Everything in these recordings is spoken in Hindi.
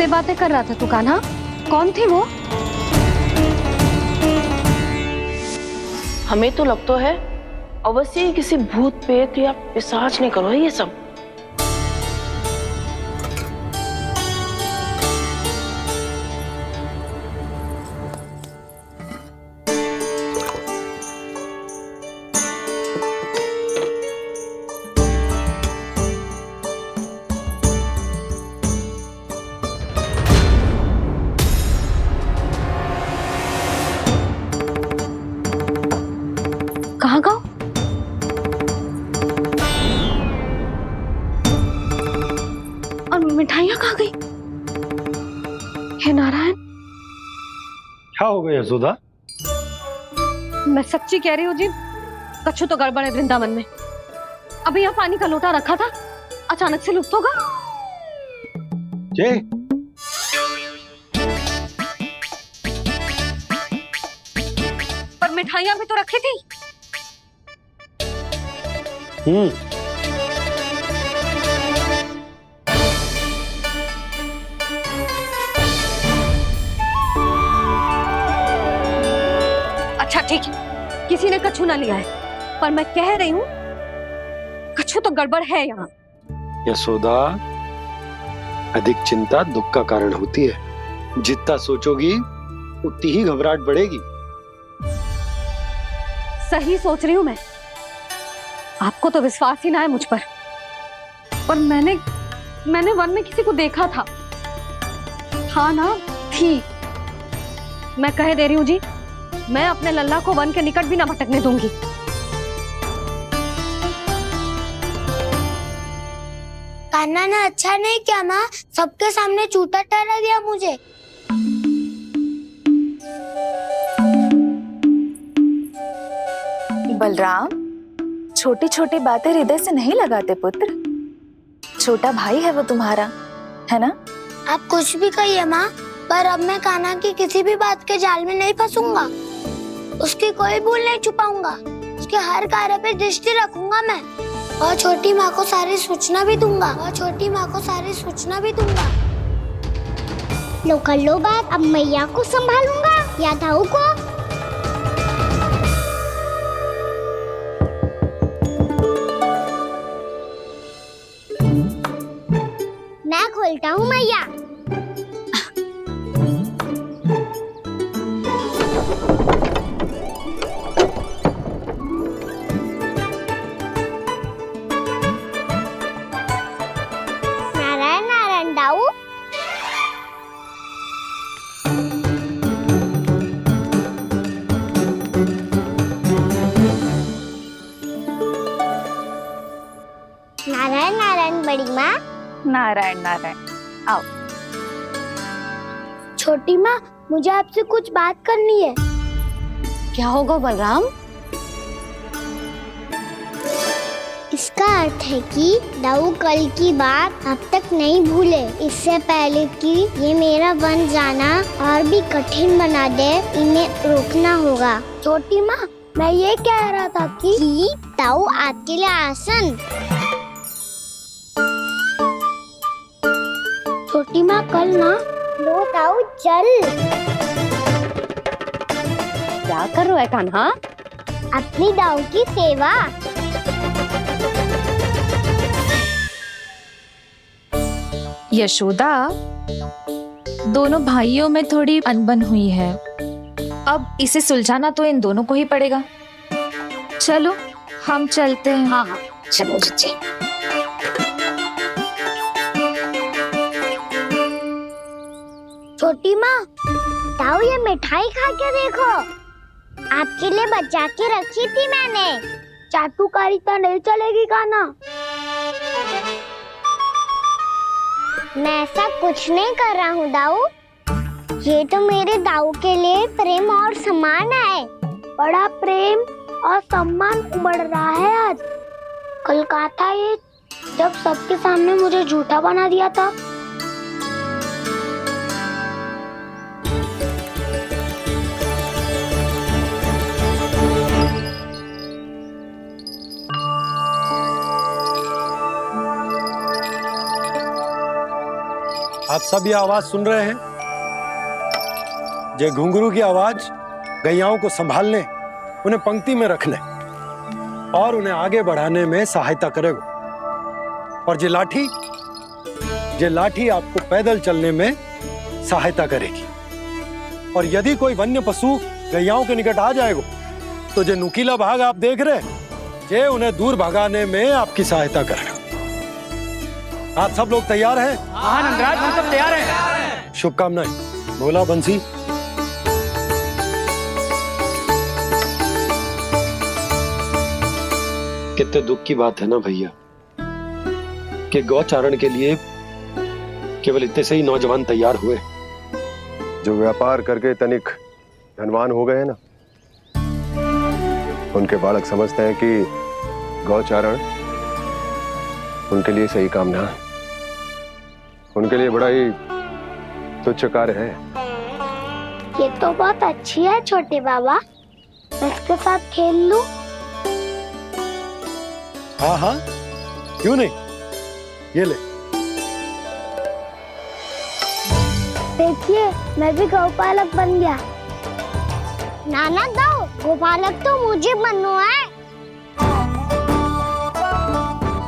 किससे बातें कर रहा था तू कान्हा? कौन थी वो? हमें तो लगता है अवश्य ही किसी भूत प्रेत या पिशाच ने करो ये सब। कहाँ गाँव? और मिठाइयाँ कहाँ गई? हे नारायण, क्या हो गया यशोदा? मैं सच्ची कह रही हूँ जी, कछु तो गड़बड़ है वृंदावन में। अभी यहाँ पानी का लोटा रखा था, अचानक से लुप्त होगा। जय, पर मिठाइयाँ भी तो रखी थी। अच्छा ठीक है, किसी ने कछु ना लिया है, पर मैं कह रही हूँ कछु तो गड़बड़ है यहाँ। यशोदा, अधिक चिंता दुख का कारण होती है। जितना सोचोगी उतनी ही घबराहट बढ़ेगी। सही सोच रही हूँ मैं। आपको तो विश्वास ही ना है मुझ पर। और मैंने वन में किसी को देखा था। हाँ ना, थी। मैं कह दे रही हूँ जी, मैं अपने लल्ला को वन के निकट भी ना भटकने दूंगी। कान्हा ने अच्छा नहीं किया माँ, सबके सामने झूठा ठहरा दिया मुझे। बलराम, छोटी छोटी बातें हृदय से नहीं लगाते पुत्र। छोटा भाई है वो तुम्हारा, है ना? आप कुछ भी कहिए माँ, पर अब मैं कान्हा की किसी भी बात के जाल में नहीं फंसूंगा। उसकी कोई भूल नहीं छुपाऊंगा। उसके हर कार्य पे दृष्टि रखूंगा मैं। और छोटी माँ को सारी सूचना भी दूंगा। लो कर लो बात, अब मैया को संभालूंगा या दाऊ को। मैं खोलता हूँ मैया। नारायण नारायण दाऊ। नारायण नारायण बड़ी माँ। नारायण नारायण, आओ। छोटी माँ, मुझे आपसे कुछ बात करनी है। क्या होगा बलराम? इसका अर्थ है कि दाऊ कल की बात अब तक नहीं भूले। इससे पहले कि ये मेरा वन जाना और भी कठिन बना दे, इन्हें रोकना होगा। छोटी माँ, मैं ये कह रहा था कि दाऊ आपके लिए आसन। छोटी माँ, कल ना लो दाऊ जल। क्या कर रहा है कान्हा? अपनी दाऊ की सेवा। यशोदा, दोनों भाइयों में थोड़ी अनबन हुई है। अब इसे सुलझाना तो इन दोनों को ही पड़ेगा। चलो हम चलते हैं। हाँ हाँ, चलो जी। छोटी माँ, दाऊ ये मिठाई खा के देखो। आपके लिए बचा के रखी थी मैंने। चाटुकारिता नहीं चलेगी कान्हा। मैं ऐसा कुछ नहीं कर रहा हूँ दाऊ। ये तो मेरे दाऊ के लिए प्रेम और सम्मान है। बड़ा प्रेम और सम्मान उमड़ रहा है आज। कल कहा था ये, जब सबके सामने मुझे झूठा बना दिया था। आप सब ये आवाज सुन रहे हैं? जे घुंघरू की आवाज गैयाओं को संभालने, उन्हें पंक्ति में रखने और उन्हें आगे बढ़ाने में सहायता करेगा। और जे लाठी आपको पैदल चलने में सहायता करेगी। और यदि कोई वन्य पशु गैयाओं के निकट आ जाएगा तो जे नुकीला भाग आप देख रहे हैं, जे उन्हें दूर भगाने में आपकी सहायता करेगा। आप सब लोग तैयार हैं? हाँ नंदराज, हम सब तैयार हैं। शुभकामनाएं। बोला बंसी। कितने दुख की बात है ना भैया कि गौचारण के लिए केवल इतने से ही नौजवान तैयार हुए। जो व्यापार करके तनिक धनवान हो गए ना, उनके बालक समझते हैं कि गौचारण उनके लिए सही काम ना है, उनके लिए बड़ा ही तुच्छ कार्य है। ये तो बहुत अच्छी है छोटे बाबा, मैं इसके साथ खेल लूं? हाँ हाँ, क्यों नहीं, ये ले। देखिए, मैं भी गौपालक बन गया। नाना दो, गौपालक तो मुझे बनना है।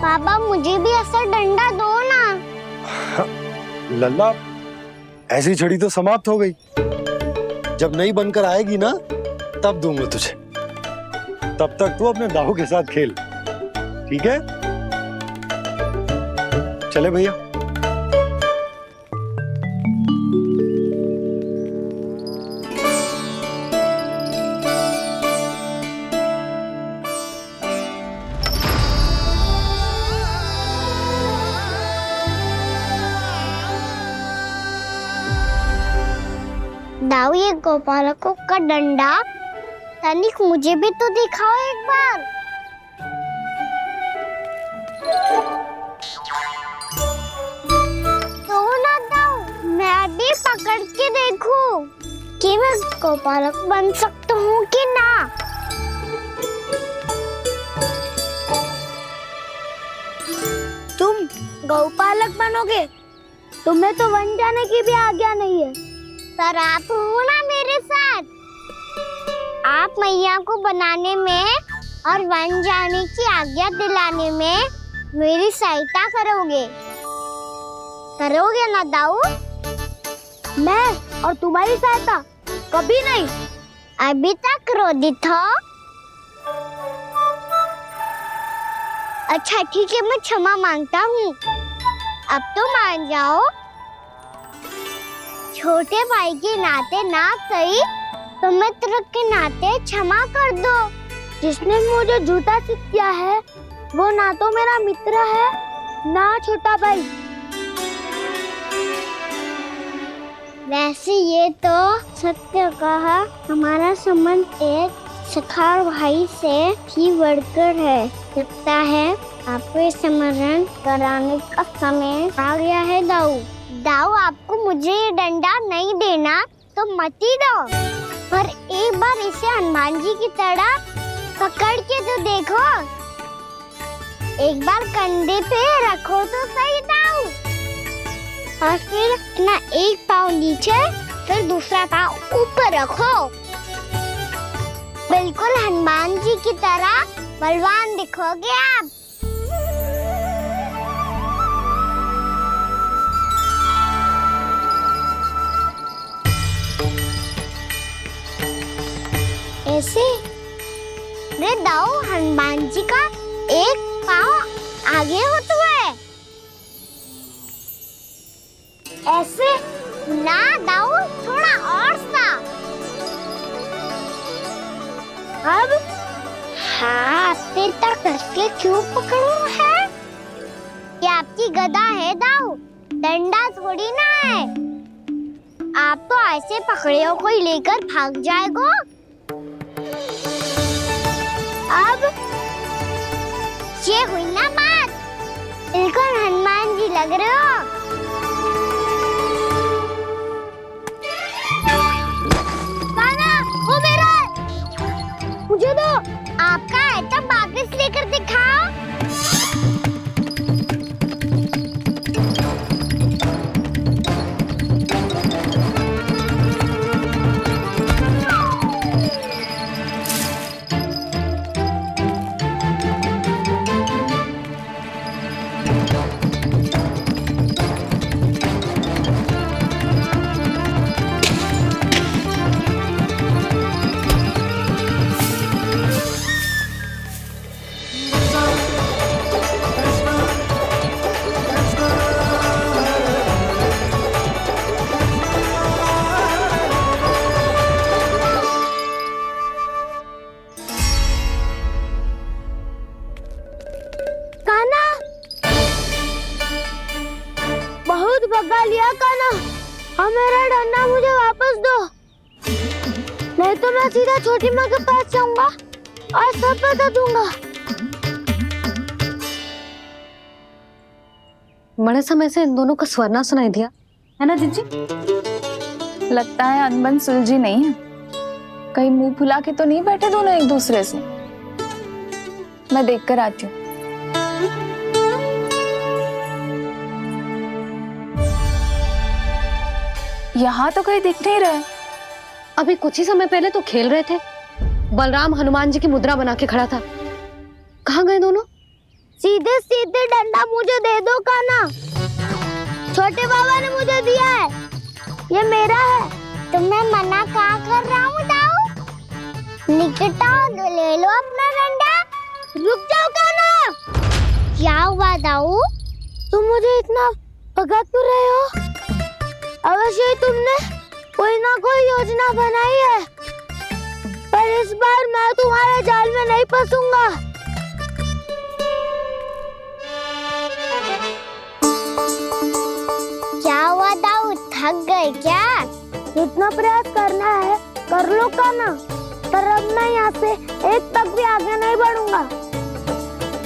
पापा मुझे भी ऐसा डंडा दो ना। लल्ला, ऐसी छड़ी तो समाप्त हो गई। जब नई बनकर आएगी ना, तब दूंगा तुझे। तब तक तू अपने दाऊ के साथ खेल, ठीक है? चले भैया। दाऊ, ये गोपालकों का डंडा तनिक मुझे भी तो दिखाओ एक बार। तो ना दाऊ, मैं भी पकड़ के देखूं कि मैं गोपालक बन सकता हूँ कि ना। तुम गौपालक बनोगे? तुम्हें तो वन जाने की भी आज्ञा नहीं है। पर आप हो ना मेरे साथ। आप मैया को बनाने में और वन जाने की आज्ञा दिलाने में मेरी सहायता करोगे ना दाऊ? मैं और तुम्हारी सहायता कभी नहीं। अभी तक क्रोधित हो? अच्छा ठीक है, मैं क्षमा मांगता हूँ। अब तो मान जाओ। छोटे भाई के नाते ना सही तो मित्र के नाते क्षमा कर दो। जिसने मुझे झूठा सिखाया है वो ना तो मेरा मित्र है ना छोटा भाई। वैसे ये तो सत्य कहा, हमारा संबंध एक सखार भाई से भी बढ़कर है। लगता है आपको स्मरण कराने का समय आ गया है दाऊ। दाऊ, आपको मुझे ये डंडा नहीं देना तो मत ही दो, पर एक बार इसे हनुमान जी की तरह पकड़ के तो देखो। एक बार कंधे पे रखो तो सही दाऊ, और फिर अपना एक पाँव नीचे फिर दूसरा पाँव ऊपर रखो। बिल्कुल हनुमान जी की तरह बलवान दिखोगे आप। ऐसे रे दाऊ, हनुमान जी का एक पाँव आगे होता है। ऐसे ना दाऊ, थोड़ा और सा। अब हाथ तक कसके क्यों पकड़ू है? ये आपकी गदा है दाऊ, डंडा थोड़ी ना है। आप तो ऐसे पकड़े हो कोई लेकर भाग जाएगा। अब ये हुई ना बात, बिल्कुल हनुमान जी लग रहे हो। पाना, वो मेरा है। मुझे दो। आपका आइटम वापस लेकर दिखाओ। नहीं तो मैं सीधा छोटी माँ के पास जाऊंगा और सब बता दूंगा। बड़े समय से इन दोनों का स्वर ना सुनाई दिया, है ना जीजी? लगता है अनबन सुलझी नहीं है। कहीं मुंह फुला के तो नहीं बैठे दोनों एक दूसरे से। मैं देख कर आती हूँ। यहाँ तो कहीं दिख नहीं रहे। अभी कुछ ही समय पहले तो खेल रहे थे। बलराम हनुमान जी की मुद्रा बना के खड़ा था। कहाँ गए दोनों? सीधे सीधे डंडा मुझे दे दो कान्हा। छोटे बाबा ने मुझे दिया है, ये मेरा है। तो मैं मना कहाँ कर रहा हूँ दाऊ? निकट आओ, ले लो अपना डंडा। रुक जाओ कान्हा। क्या हुआ दाऊ? तुम मुझे इतना भगा क्यों रहे हो? अवश्य ही तुमने कोई ना कोई योजना बनाई है, पर इस बार मैं तुम्हारे जाल में नहीं फंसूंगा। क्या हुआ दाऊ, थक गए क्या? इतना प्रयास करना है कर लो कान्हा, पर अब मैं यहाँ से एक तक भी आगे नहीं बढ़ूंगा।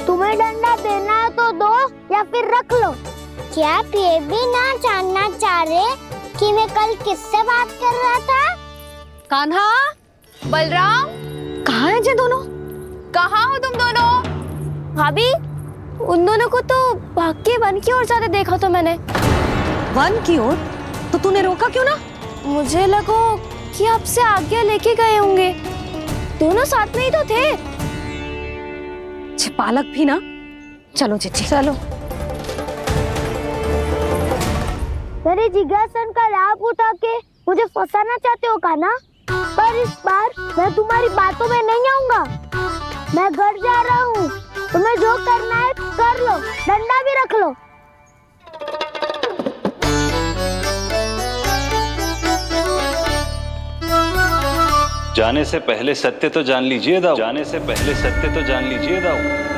तुम्हें डंडा देना है तो दो या फिर रख लो। क्या आप ये भी ना जानना चाह रहे कि मैं कल किससे बात कर रहा था? कान्हा, बलराम, कहाँ हैं ये दोनों? कहाँ हो तुम दोनों? भाभी, उन दोनों को तो भाग के वन की ओर जाते देखा तो मैंने। वन की ओर? तो तूने रोका क्यों ना? मुझे लगा कि आपसे आगे लेके गए होंगे। दोनों साथ में ही तो थे। पालक भी ना। चलो जीजी चलो। मेरे जिज्ञासन का लाभ उठा के मुझे फंसाना चाहते हो कान्हा, पर इस बार मैं तुम्हारी बातों में नहीं आऊंगा। मैं घर जा रहा हूँ, तुम्हें जो करना है कर लो, डंडा भी रख लो। जाने से पहले सत्य तो जान लीजिए दाऊ। जाने से पहले सत्य तो जान लीजिए दाऊ।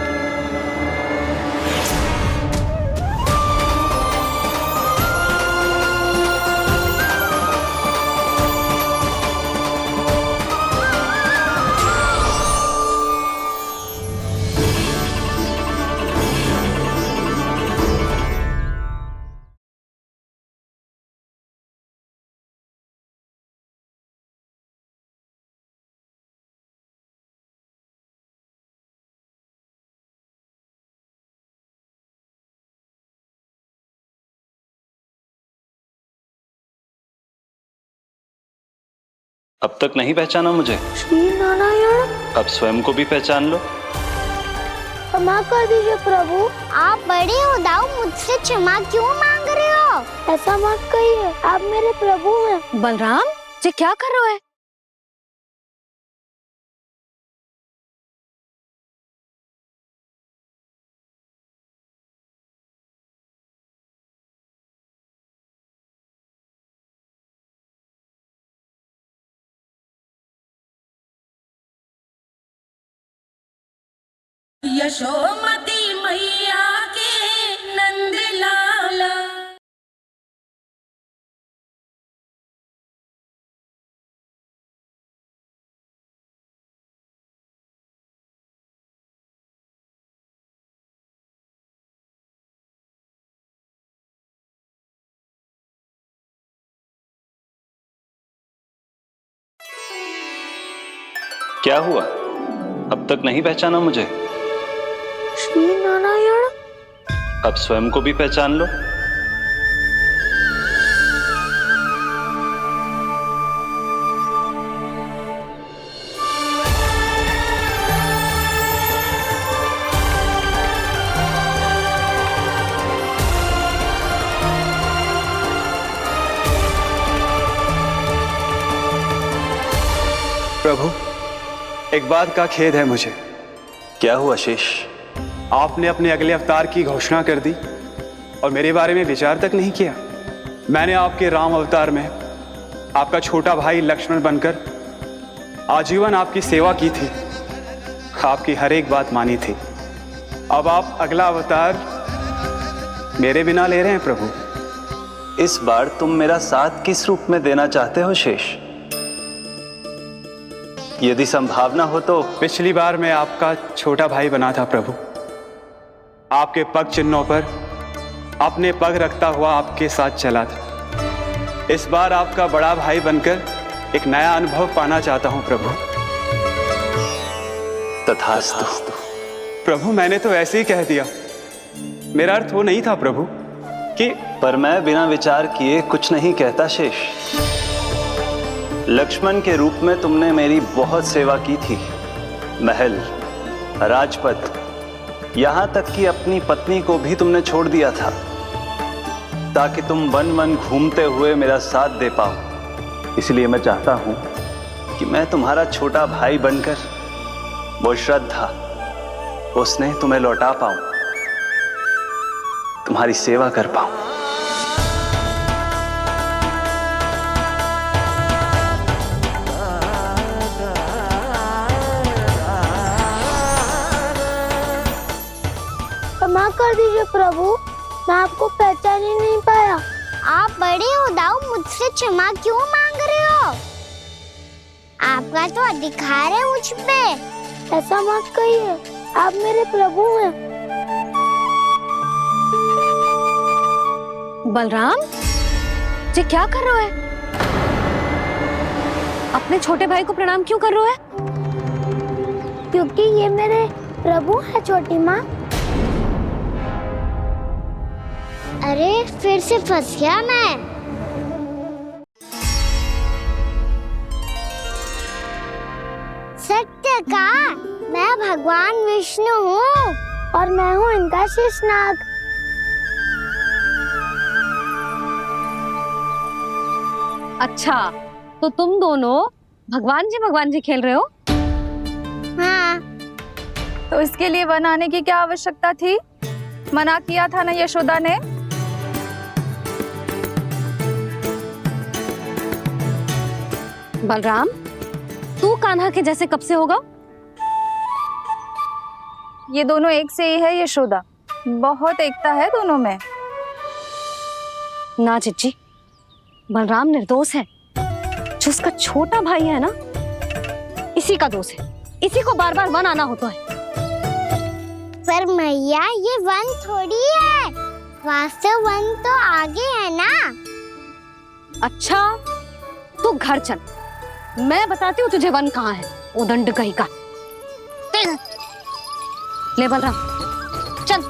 अब तक नहीं पहचाना मुझे? श्री नारायण। अब स्वयं को भी पहचान लो। क्षमा कर दीजिए प्रभु। आप बड़े हो दाऊ, मुझसे क्षमा क्यों मांग रहे हो? ऐसा मत कहिए, आप मेरे प्रभु हैं। बलराम, ये क्या कर रहे हो? यशोमती मैया के नंद लाला। क्या हुआ? अब तक नहीं पहचाना मुझे? श्री नारायण। अब स्वयं को भी पहचान लो। प्रभु, एक बात का खेद है मुझे। क्या हुआ शेष? आपने अपने अगले अवतार की घोषणा कर दी और मेरे बारे में विचार तक नहीं किया। मैंने आपके राम अवतार में आपका छोटा भाई लक्ष्मण बनकर आजीवन आपकी सेवा की थी, आपकी हर एक बात मानी थी। अब आप अगला अवतार मेरे बिना ले रहे हैं प्रभु। इस बार तुम मेरा साथ किस रूप में देना चाहते हो शेष? यदि संभावना हो तो पिछली बार मैं आपका छोटा भाई बना था प्रभु, आपके पग चिन्हों पर अपने पग रखता हुआ आपके साथ चला था। इस बार आपका बड़ा भाई बनकर एक नया अनुभव पाना चाहता हूं प्रभु। तथास्तु। प्रभु मैंने तो ऐसे ही कह दिया, मेरा अर्थ वो नहीं था प्रभु कि। पर मैं बिना विचार किए कुछ नहीं कहता शेष। लक्ष्मण के रूप में तुमने मेरी बहुत सेवा की थी। महल, राजपथ, यहां तक कि अपनी पत्नी को भी तुमने छोड़ दिया था ताकि तुम वन वन घूमते हुए मेरा साथ दे पाओ। इसलिए मैं चाहता हूं कि मैं तुम्हारा छोटा भाई बनकर वो श्रद्धा, वो स्नेह तुम्हें लौटा पाऊं, तुम्हारी सेवा कर पाऊं। क्षमा कर दीजिए प्रभु, मैं आपको पहचान ही नहीं पाया। आप बड़े हो दाऊ, मुझसे क्षमा क्यों मांग रहे हो? आपका तो अधिकार है मुझ पे। ऐसा मत कहिए, आप मेरे प्रभु हैं। बलराम जी क्या कर रहे हो? अपने छोटे भाई को प्रणाम क्यों कर रहे हो? क्योंकि ये मेरे प्रभु है छोटी माँ। अरे फिर से फंस गया मैं। सत्य का, मैं भगवान विष्णु हूँ और मैं हूँ इनका शेषनाग। अच्छा, तो तुम दोनों भगवान जी खेल रहे हो? हाँ। तो इसके लिए वन आने की क्या आवश्यकता थी? मना किया था ना यशोदा ने। बलराम, तू कान्हा के जैसे कब से होगा? ये दोनों एक से ही है यशोदा, बहुत एकता है दोनों में। ना चिच्ची, बलराम निर्दोष है। जो उसका छोटा भाई है ना, इसी का दोष है। इसी को बार बार वन आना होता है। पर मैया ये वन थोड़ी है, वास्तव वन तो आगे है ना। अच्छा, तू घर चल, मैं बताती हूँ तुझे वन कहाँ है। उदंड कहीं का। ले बलराम चल।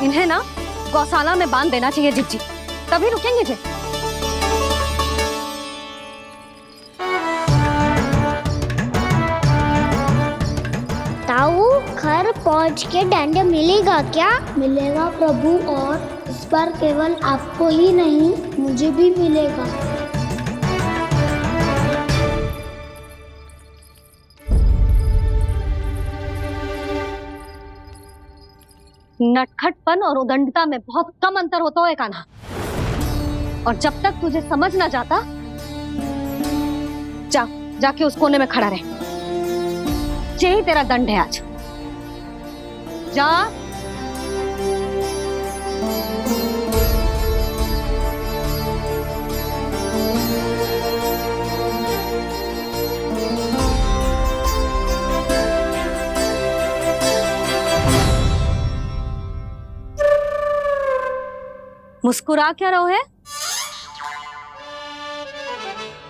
इन्हें ना गौशाला में बांध देना चाहिए जिज्जी, तभी रुकेंगे जे। ताऊ, घर पहुंच के दंड मिलेगा क्या? मिलेगा प्रभु, और इस बार केवल आपको ही नहीं मुझे भी मिलेगा। नटखटपन और उदंडता में बहुत कम अंतर होता है कान्हा, और जब तक तुझे समझ ना जाता, जाके उस कोने में खड़ा रहे। यही तेरा दंड है आज। जा। मुस्कुरा क्या रहो है?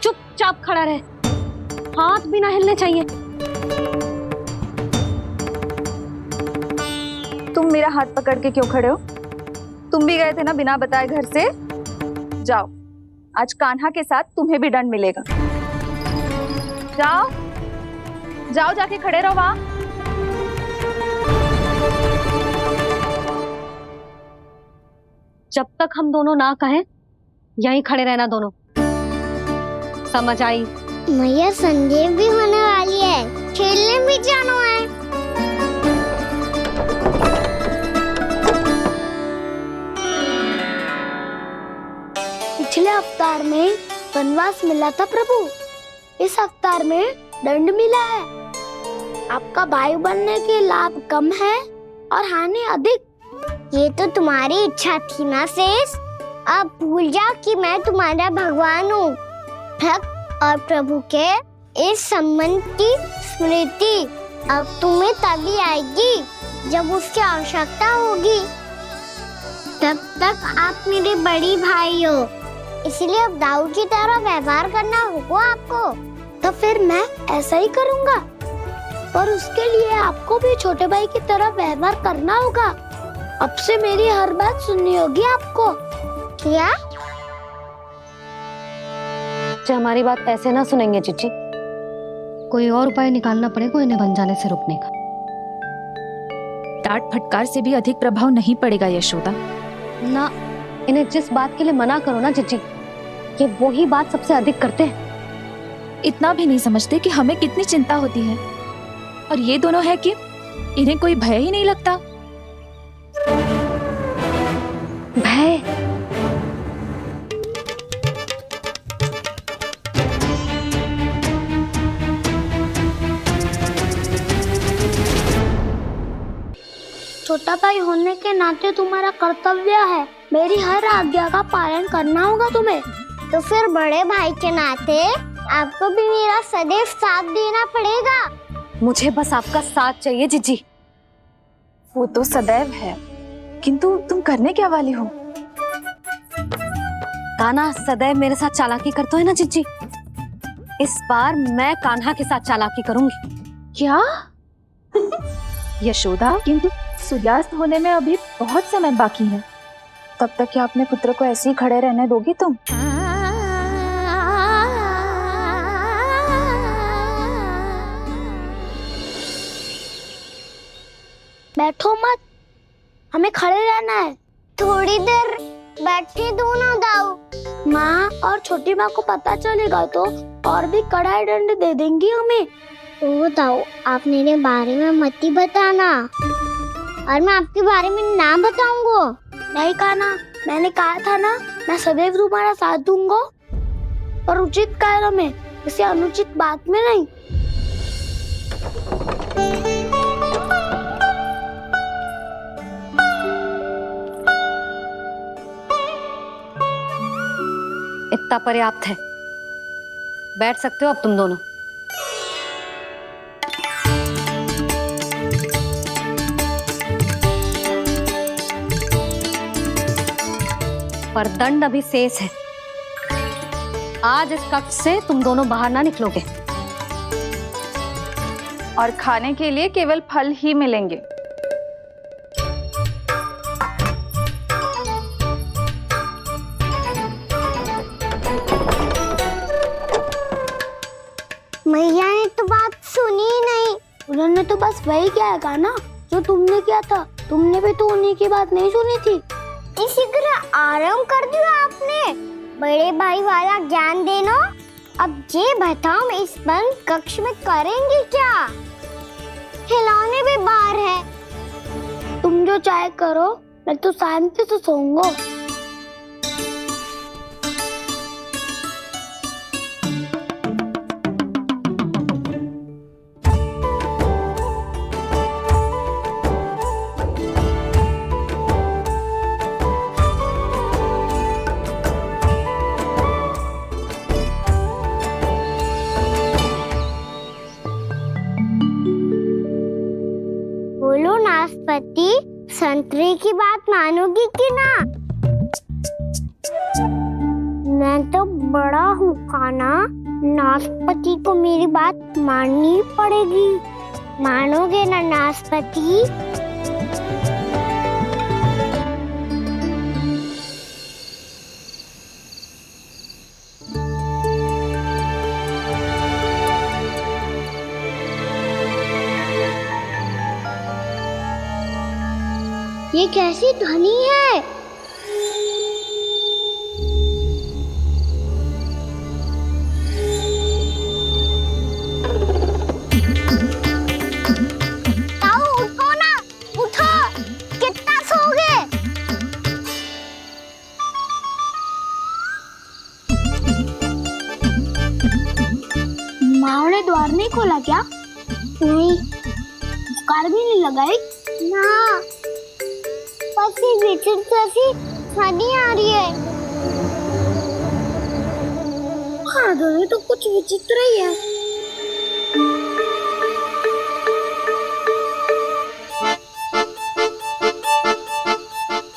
चुपचाप खड़ा रहे, हाथ भी ना हिलने चाहिए। तुम मेरा हाथ पकड़ के क्यों खड़े हो? तुम भी गए थे ना बिना बताए घर से। जाओ, आज कान्हा के साथ तुम्हें भी दंड मिलेगा। जाओ जाओ, जाके खड़े रहो वहां। जब तक हम दोनों ना कहें, यहीं खड़े रहना दोनों। समझ आई? मैया संध्या भी होने वाली है, खेलने भी जाना है। पिछले अवतार में वनवास मिला था प्रभु, इस अवतार में दंड मिला है। आपका भाई बनने के लाभ कम है और हानि अधिक। ये तो तुम्हारी इच्छा थी ना शेष। अब भूल जाओ कि मैं तुम्हारा भगवान हूँ। भक्त और प्रभु के इस संबंध की स्मृति अब तुम्हें तभी आएगी जब उसकी आवश्यकता होगी। तब तक आप मेरे बड़ी भाई हो, इसलिए अब दाऊ की तरह व्यवहार करना होगा आपको। तो फिर मैं ऐसा ही करूँगा, पर उसके लिए आपको भी छोटे भाई की तरह व्यवहार करना होगा। अब से मेरी हर बात सुननी होगी आपको। क्या? जो हमारी बात ऐसे ना सुनेंगे चिची, कोई और उपाय निकालना पड़ेगा इन्हें बन जाने से रुकने का। डांट फटकार से भी अधिक प्रभाव नहीं पड़ेगा यशोदा। ना, इन्हें जिस बात के लिए मना करो ना चिची, ये वही बात सबसे अधिक करते हैं। इतना भी नहीं समझते कि हमें कितनी चिंता होती है, और ये दोनों है कि इन्हें कोई भय ही नहीं लगता। भय? छोटा भाई होने के नाते तुम्हारा कर्तव्य है मेरी हर आज्ञा का पालन करना होगा तुम्हें। तो फिर बड़े भाई के नाते आपको भी मेरा सदैव साथ देना पड़ेगा। मुझे बस आपका साथ चाहिए जीजी। वो तो सदैव है, किंतु तुम करने क्या वाली हो? कान्हा सदैव मेरे साथ चालाकी करता है ना जीजी, इस बार मैं कान्हा के साथ चालाकी करूंगी। क्या? यशोदा, किंतु सूर्यास्त होने में अभी बहुत समय बाकी है। तब तक क्या अपने पुत्र को ऐसे ही खड़े रहने दोगी तुम? बैठो मत, हमें खड़े रहना है। थोड़ी देर बैठे दो ना दाऊ। माँ और छोटी माँ को पता चलेगा तो और भी कड़ा दंड दे देंगी हमें। ओ दाऊ, आप मेरे बारे में मत ही बताना, और मैं आपके बारे में ना बताऊंगा। नहीं कान्हा, मैंने कहा था ना, मैं सदैव तुम्हारा साथ दूंगा, पर उचित कार्य में, किसी अनुचित बात में नहीं। इतना पर्याप्त है, बैठ सकते हो अब तुम दोनों। पर दंड अभी शेष है। आज इस कक्ष से तुम दोनों बाहर ना निकलोगे, और खाने के लिए केवल फल ही मिलेंगे। मैया ने तो बात सुनी ही नहीं। उन्होंने तो बस वही किया ना जो तुमने किया था। तुमने भी तो उन्हीं की बात नहीं सुनी थी। शीघ्र आराम कर दिया आपने। बड़े भाई वाला ज्ञान देना। अब ये बताओ, इस बंद कक्ष में करेंगे क्या? खिलौने भी बाहर है। तुम जो चाहे करो, मैं तो शांति से सोऊंगा। बोलो नाशपाती, संतरे की बात मानोगी कि ना? मैं तो बड़ा हूँ कान्हा, नाशपाती को मेरी बात माननी पड़ेगी। मानोगे ना नाशपाती? ये कैसी ध्वनि है? ताऊ उठो ना, उठो, कितना सोओगे? माँ ने द्वार नहीं खोला क्या? नहीं। कार भी नहीं लगाई? ना। कैसी विचित्र सी ध्वनि आ रही है। हाँ, ध्वनि तो कुछ विचित्र ही है।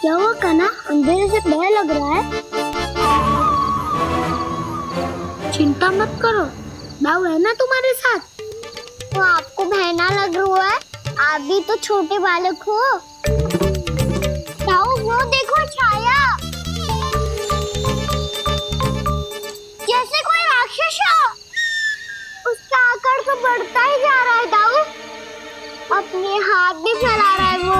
क्या हुआ कान्हा, अंधेरे से डर लग रहा है? चिंता मत करो, दाऊ है ना तुम्हारे साथ। तो आपको बहना लग रहा है, आप भी तो छोटे बालक हो। दाऊ वो देखो छाया, जैसे कोई राक्षस हो। उसका आकार तो बढ़ता ही जा रहा है दाऊ, अपने हाथ भी फैला रहा है वो।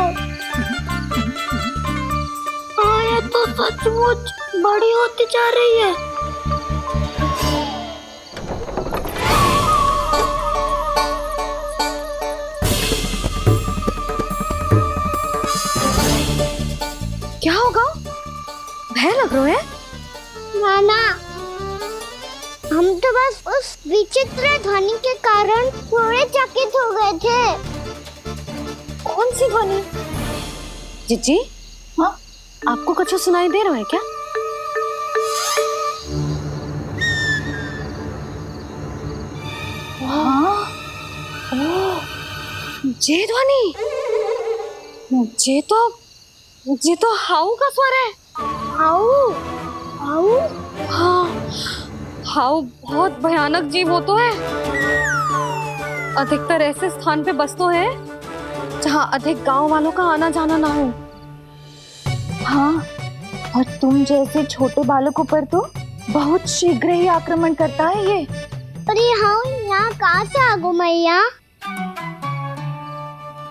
हाँ, ये तो सचमुच बड़ी होती जा रही है। क्या होगा? भय लग रहा है? नाना, हम तो बस उस विचित्र ध्वनि के कारण थोड़े चकित हो गए थे। कौन सी ध्वनि? जीजी, हाँ, आपको कुछ सुनाई दे रहा है क्या? हाँ, ओह, ये ध्वनि, ये तो हाउ का स्वर है। How, how? हाँ, हाउ बहुत भयानक जीव हो तो है। अधिकतर ऐसे स्थान पे बसते हैं जहाँ अधिक गांव वालों का आना जाना ना हो। हाँ, और तुम जैसे छोटे बालकों पर तो बहुत शीघ्र ही आक्रमण करता है ये। पर ये हाउ यहाँ कहाँ से आ गो मैया?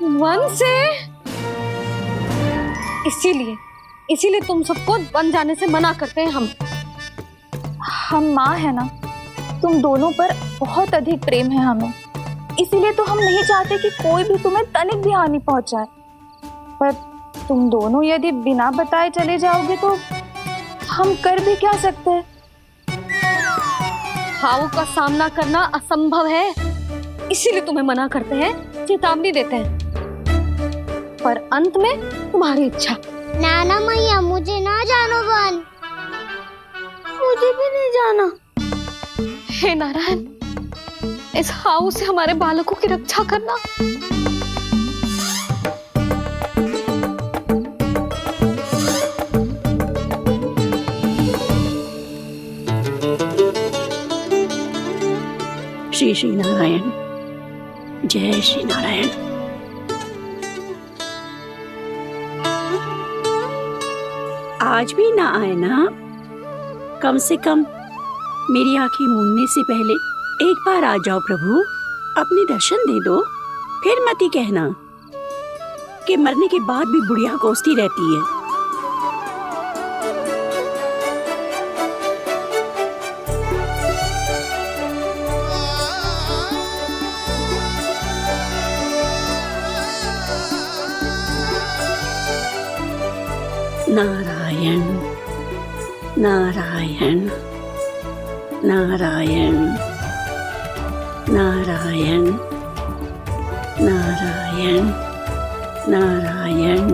वन से। इसीलिए तुम सबको वन जाने से मना करते हैं हम माँ है ना, तुम दोनों पर बहुत अधिक प्रेम है हमें, इसीलिए तो हम नहीं चाहते कि कोई भी तुम्हें तनिक भी हानि पहुंचाए। पर तुम दोनों यदि बिना बताए चले जाओगे तो हम कर भी क्या सकते हैं? हाउ का सामना करना असंभव है, इसीलिए तुम्हें मना करते हैं, चेतावनी देते हैं। पर अंत में तुम्हारी इच्छा। नाना मैया, मुझे ना जानो वन, मुझे भी नहीं जाना। हे नारायण, इस हाउ से हमारे बालकों की रक्षा करना। श्री श्री नारायण, जय श्री नारायण। आज भी ना आए ना? कम से कम मेरी आंखें मूंदने से पहले एक बार आ जाओ प्रभु, अपने दर्शन दे दो। फिर मत ही कहना कि मरने के बाद भी बुढ़िया कोसती रहती है। नारायण नारायण नारायण नारायण नारायण नारायण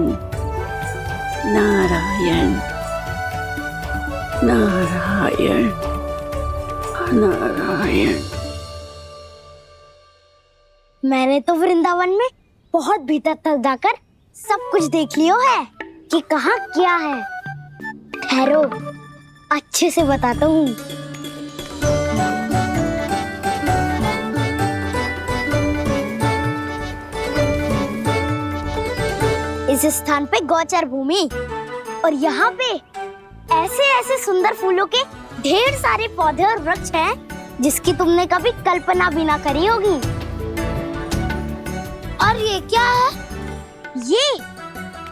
नारायण नारायण नारायण। मैंने तो वृंदावन में बहुत भीतर तक जाकर सब कुछ देख लियो है कि कहाँ क्या है। ठहरो, अच्छे से बताता हूँ। इस स्थान पे गोचर भूमि, और यहाँ पे ऐसे ऐसे सुंदर फूलों के ढेर सारे पौधे और वृक्ष हैं जिसकी तुमने कभी कल्पना भी ना करी होगी। और ये क्या है?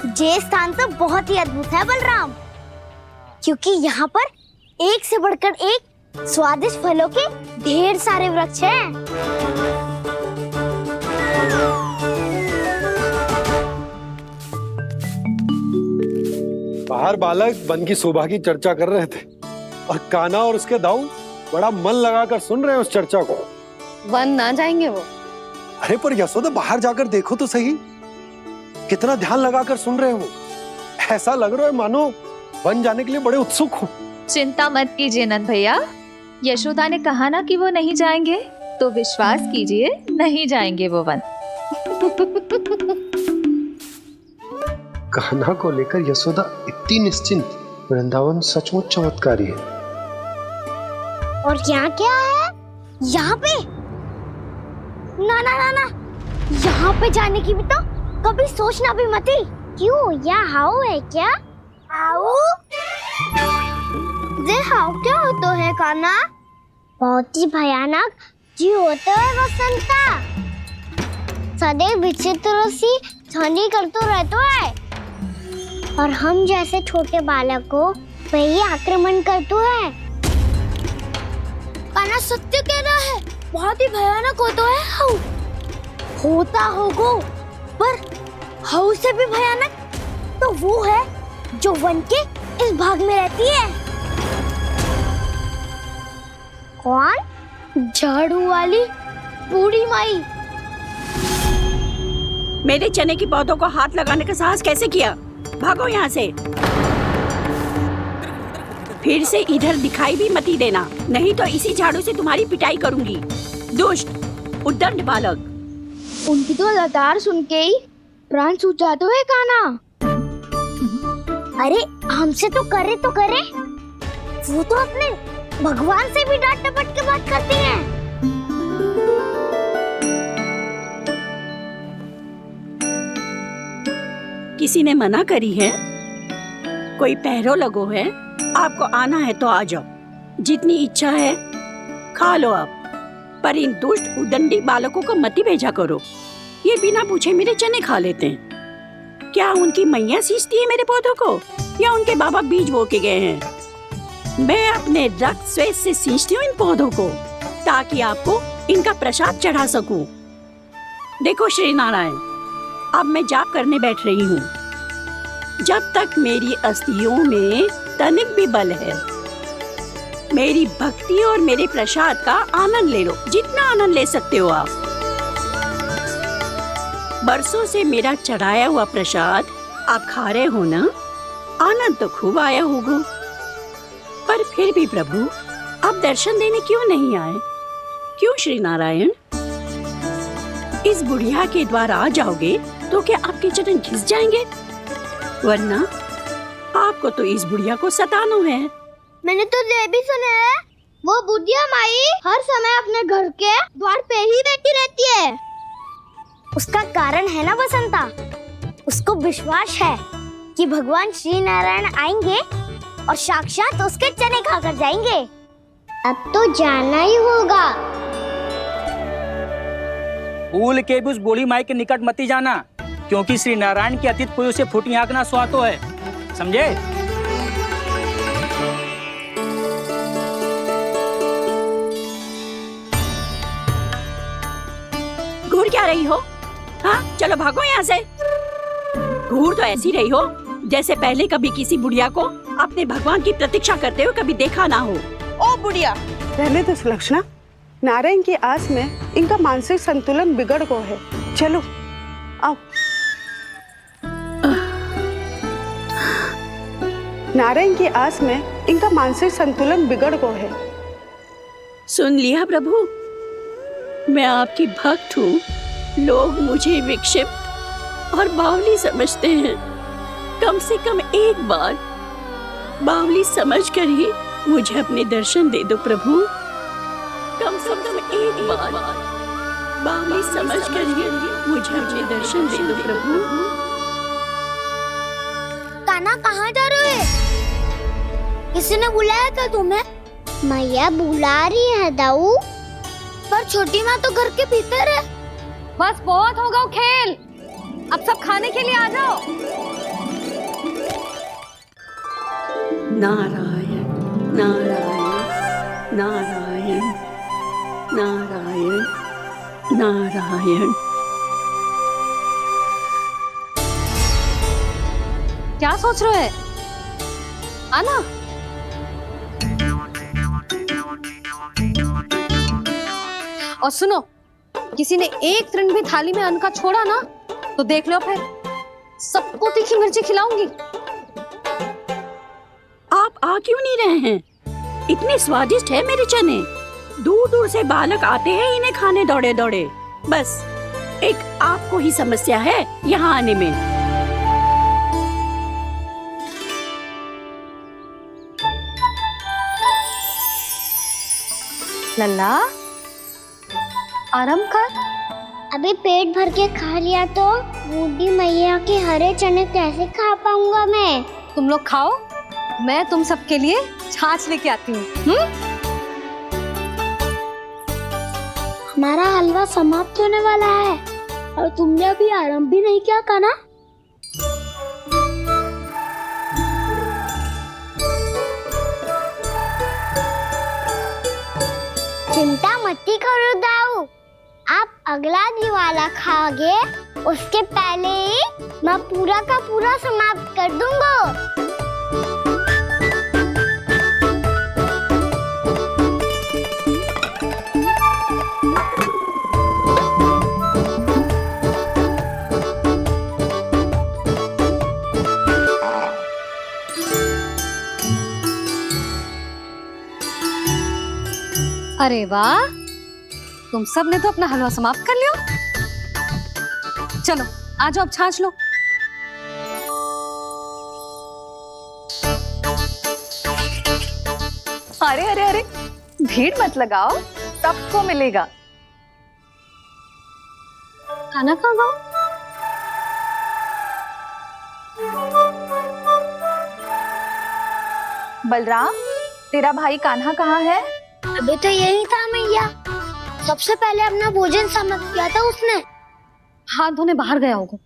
ये स्थान तो बहुत ही अद्भुत है बलराम, क्योंकि यहाँ पर एक से बढ़कर एक स्वादिष्ट फलों के ढेर सारे वृक्ष हैं। बाहर बालक वन की शोभा की चर्चा कर रहे थे और कान्हा और उसके दाऊ बड़ा मन लगाकर सुन रहे हैं उस चर्चा को। वन ना जाएंगे वो। अरे पर यशोदा, बाहर जाकर देखो तो सही, कितना ध्यान लगाकर सुन रहे हो। ऐसा लग रहा है मानो बन जाने के लिए बड़े उत्सुक हो। चिंता मत कीजिए नंद भैया, यशोदा ने कहा ना कि वो नहीं जाएंगे, तो विश्वास कीजिए नहीं जाएंगे वो वन। कान्हा को लेकर यशोदा इतनी निश्चिंत, वृंदावन सचमुच चमत्कारी है। और यहाँ क्या है? यहाँ पे? ना ना ना ना, यहाँ पे जाने की भी तो कभी सोचना भी मत ही। क्यों, यहाँ हाउ है क्या? हाउ? ये हाउ क्या होता है कान्हा? बहुत ही भयानक जी होता है वसंता। सदैव विचित्र सी ध्वनि करते रहता है और हम जैसे छोटे बालक को वही आक्रमण करते है। कान्हा सत्य कह रहा है, बहुत ही भयानक होता है हाउ। होता होगा, पर हाउ से भी भयानक तो वो है जो वन के इस भाग में रहती है। कौन? झाड़ू वाली बूढ़ी माई। मेरे चने की पौधों को हाथ लगाने का साहस कैसे किया? भागो यहाँ से। फिर से इधर दिखाई भी मत देना, नहीं तो इसी झाड़ू से तुम्हारी पिटाई करूंगी। दुष्ट उद्दंड बालक। उनकी तो लतार सुन के ही प्राण सूझ जाते हैं कान्हा। अरे हमसे तो करे, वो तो अपने भगवान से भी डांट डपट के बात करती हैं। किसी ने मना करी है? कोई पहरो लगो है? आपको आना है तो आ जाओ, जितनी इच्छा है खा लो आप, पर इन दुष्ट उदंडी बालकों को मत ही भेजा करो। ये बिना पूछे मेरे चने खा लेते हैं। क्या उनकी मैया सींचती है मेरे पौधों को, या उनके बाबा बीज बो के गए हैं? मैं अपने रक्त स्वेद से सींचती हूँ इन पौधों को, ताकि आपको इनका प्रसाद चढ़ा सकूं। देखो श्री नारायण, अब मैं जाप करने बैठ रही हूँ। जब तक मेरी अस्थियों में तनिक भी बल है, मेरी भक्ति और मेरे प्रसाद का आनंद ले लो, जितना आनंद ले सकते हो आप। बरसों से मेरा चढ़ाया हुआ प्रसाद आप खा रहे हो ना, आनंद तो खूब आया होगा। पर फिर भी प्रभु आप दर्शन देने क्यों नहीं आए? क्यों श्री नारायण? इस बुढ़िया के द्वार आ जाओगे तो क्या आपके चरण घिस जाएंगे? वरना आपको तो इस बुढ़िया को सताना है। मैंने तो ये भी सुना है, वो बुढ़िया माई हर समय अपने घर के द्वार पे ही बैठी रहती है। उसका कारण है ना बसंता, उसको विश्वास है कि भगवान श्री नारायण आएंगे और साक्षात उसके चने खाकर जाएंगे। अब तो जाना ही होगा। भूल के भी उस बूढ़ी माई के निकट मत जाना, क्योंकि श्री नारायण के अतीत कोई उसे फूटी आंख ना सुहातो है, समझे? घूर क्या रही हो? हाँ, चलो भागो यहाँ से। घूर तो ऐसी रही हो जैसे पहले कभी किसी बुढ़िया को अपने भगवान की प्रतीक्षा करते हुए कभी देखा ना हो। ओ बुढ़िया, रहने दो सुलक्षणा। नारायण की आस में इनका मानसिक संतुलन बिगड़ गया है। चलो आओ। नारायण की आस में इनका मानसिक संतुलन बिगड़ गया है। सुन लिया प्रभु, मैं आपकी भक्त हूँ। लोग मुझे विक्षिप्त और बावली समझते हैं। कम से कम एक बार बावली समझकर ही मुझे अपने दर्शन दे दो प्रभु। कम से कम एक बार बावली समझकर ही मुझे अपने दर्शन दे दो प्रभु। कान्हा कहाँ जा रहे हो? किसी ने बुलाया था तुम्हें? मैया बुला रही है दाऊ। पर छोटी माँ तो घर के भीतर है। बस बहुत होगा खेल, अब सब खाने के लिए आ जाओ। नारायण नारायण नारायण नारायण नारायण। क्या सोच रहे हैं? आना। और सुनो, किसी ने एक तृण भी थाली में अन्न का छोड़ा ना, तो देख लो फिर सबको तीखी मिर्ची खिलाऊंगी। आ क्यों नहीं रहे हैं? इतने स्वादिष्ट है मेरे चने। दूर दूर से बालक आते हैं इन्हें खाने दौड़े दौड़े। बस एक आपको ही समस्या है यहाँ आने में। लल्ला, आराम कर। अभी पेट भर के खा लिया तो बूढ़ी मैया के हरे चने कैसे खा पाऊंगा मैं? तुम लोग खाओ, मैं तुम सबके लिए छाछ लेके आती हूँ। हमारा हलवा समाप्त होने वाला है और तुमने अभी आराम भी नहीं किया कान्हा। चिंता मत करो दाऊ, आप अगला दिवाला खाओगे उसके पहले ही मैं पूरा का पूरा समाप्त कर दूंगा। अरे वाह, तुम सब ने तो अपना हलवा समाप्त कर लिया। चलो आ जाओ, अब छाछ लो। अरे अरे अरे, भीड़ मत लगाओ, सबको मिलेगा। खाना खा गो। बलराम, तेरा भाई कान्हा कहाँ है? अभी तो यही था मैया, सबसे पहले अपना भोजन समाप्त किया था उसने। हाथ धोने बाहर गया होगा।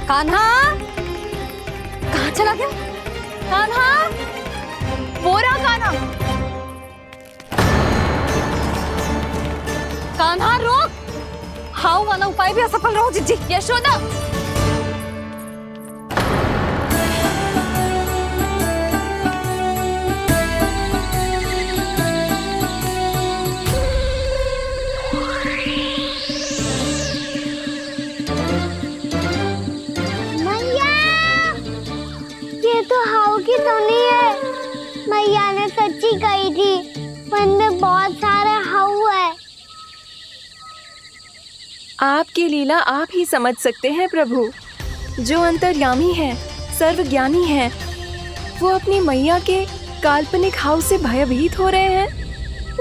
कान्हा कहाँ चला गया? कान्हा, वो रहा कान्हा। कान्हा रोक, हाउ वाला उपाय भी असफल रहो जिज्जी। यशोदा, मैया, ये तो हाउ की धुनी है। मैया ने सच्ची कही थी, मन में बहुत सारे हाउ है। आपकी लीला आप ही समझ सकते हैं प्रभु। जो अंतर्यामी है, सर्वज्ञानी है, वो अपनी मैया के काल्पनिक हाव से भयभीत हो रहे हैं।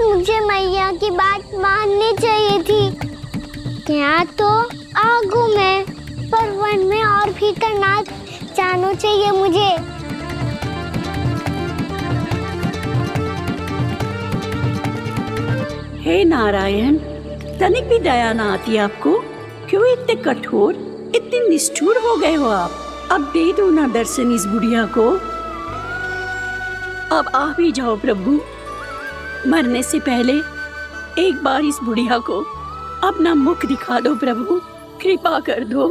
मुझे मैया की बात माननी चाहिए थी। यहाँ तो आगू में, पर वन में और भीतर ना जाना चाहिए मुझे। हे नारायण, तनिक भी दया ना आती आपको? क्यों इतने कठोर, इतने निष्ठुर हो गए हो आप? अब दे दो ना दर्शन इस बुढ़िया को। अब आ भी जाओ प्रभु, मरने से पहले एक बार इस बुढ़िया को अपना मुख दिखा दो प्रभु। कृपा कर दो,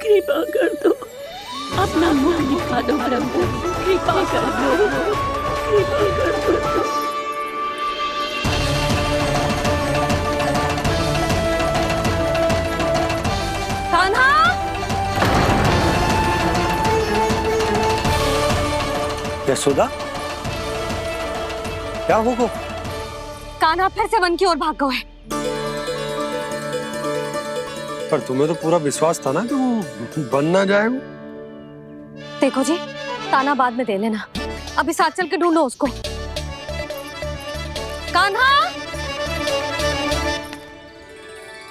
कृपा कर दो, अपना मुख दिखा दो प्रभु। कृपा कर दो, कृपा कर दो। कान्हा, यशोदा, क्या हो? कान्हा फिर से वन की ओर भाग गए। पर तुम्हें तो पूरा विश्वास था ना कि वो बन ना जाए। देखो जी, ताना बाद में दे लेना, अभी साथ चल के ढूंढो उसको। कान्हा,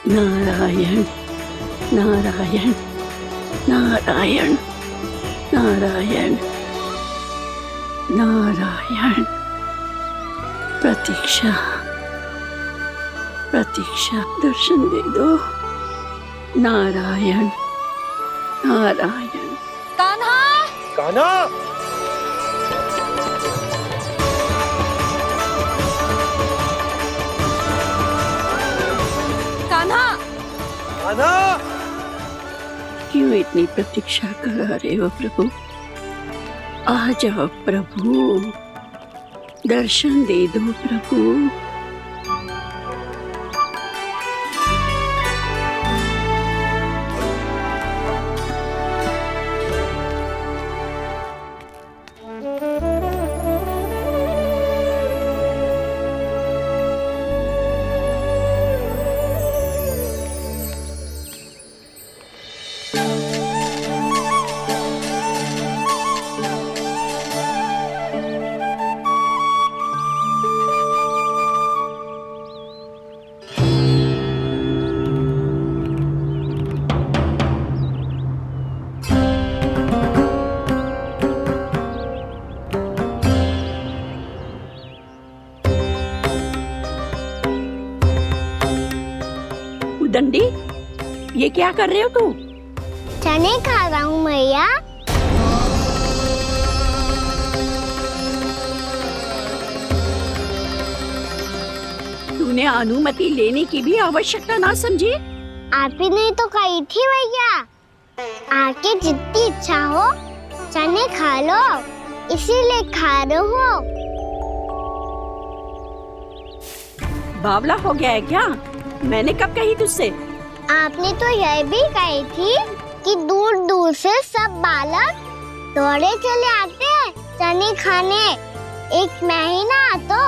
नारायण नारायण नारायण नारायण नारायण। प्रतीक्षा प्रतीक्षा, दर्शन दे दो। नारायण नारायण। कान्हा, कान्हा, कान्हा, कान्हा। क्यों इतनी प्रतीक्षा करा रहे हो प्रभु? आ जाओ प्रभु, दर्शन दे दो प्रभु। दंडी, ये क्या कर रहे हो तू? चने खा रहा हूँ मैया। तूने अनुमति लेने की भी आवश्यकता ना समझी? आप ही नहीं तो कही थी भैया, आके जितनी इच्छा हो चने खा लो, इसीलिए खा रहे हो। बावला हो गया है क्या? मैंने कब कही तुझसे? आपने तो यह भी कही थी कि दूर दूर से सब बालक दौड़े चले आते हैं चने खाने, एक महीना तो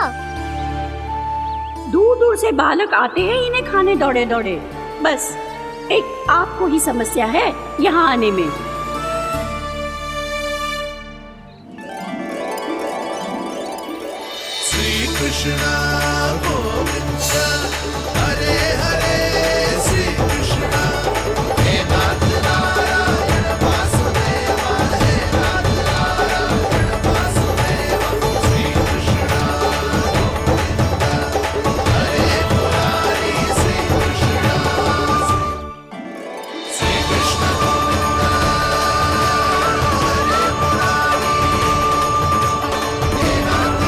दूर दूर से बालक आते हैं इन्हें खाने दौड़े दौड़े। बस एक आपको ही समस्या है यहाँ आने में। श्री कृष्णा गोविंद हरे हरे, श्री कृष्णा हे नाथ नारायण वासुदेवा, हे नाथ नारायण वासुदेवा, श्री कृष्णा गोविंद हरे मुरारी, श्री कृष्णा गोविंद हरे मुरारी, हे नाथ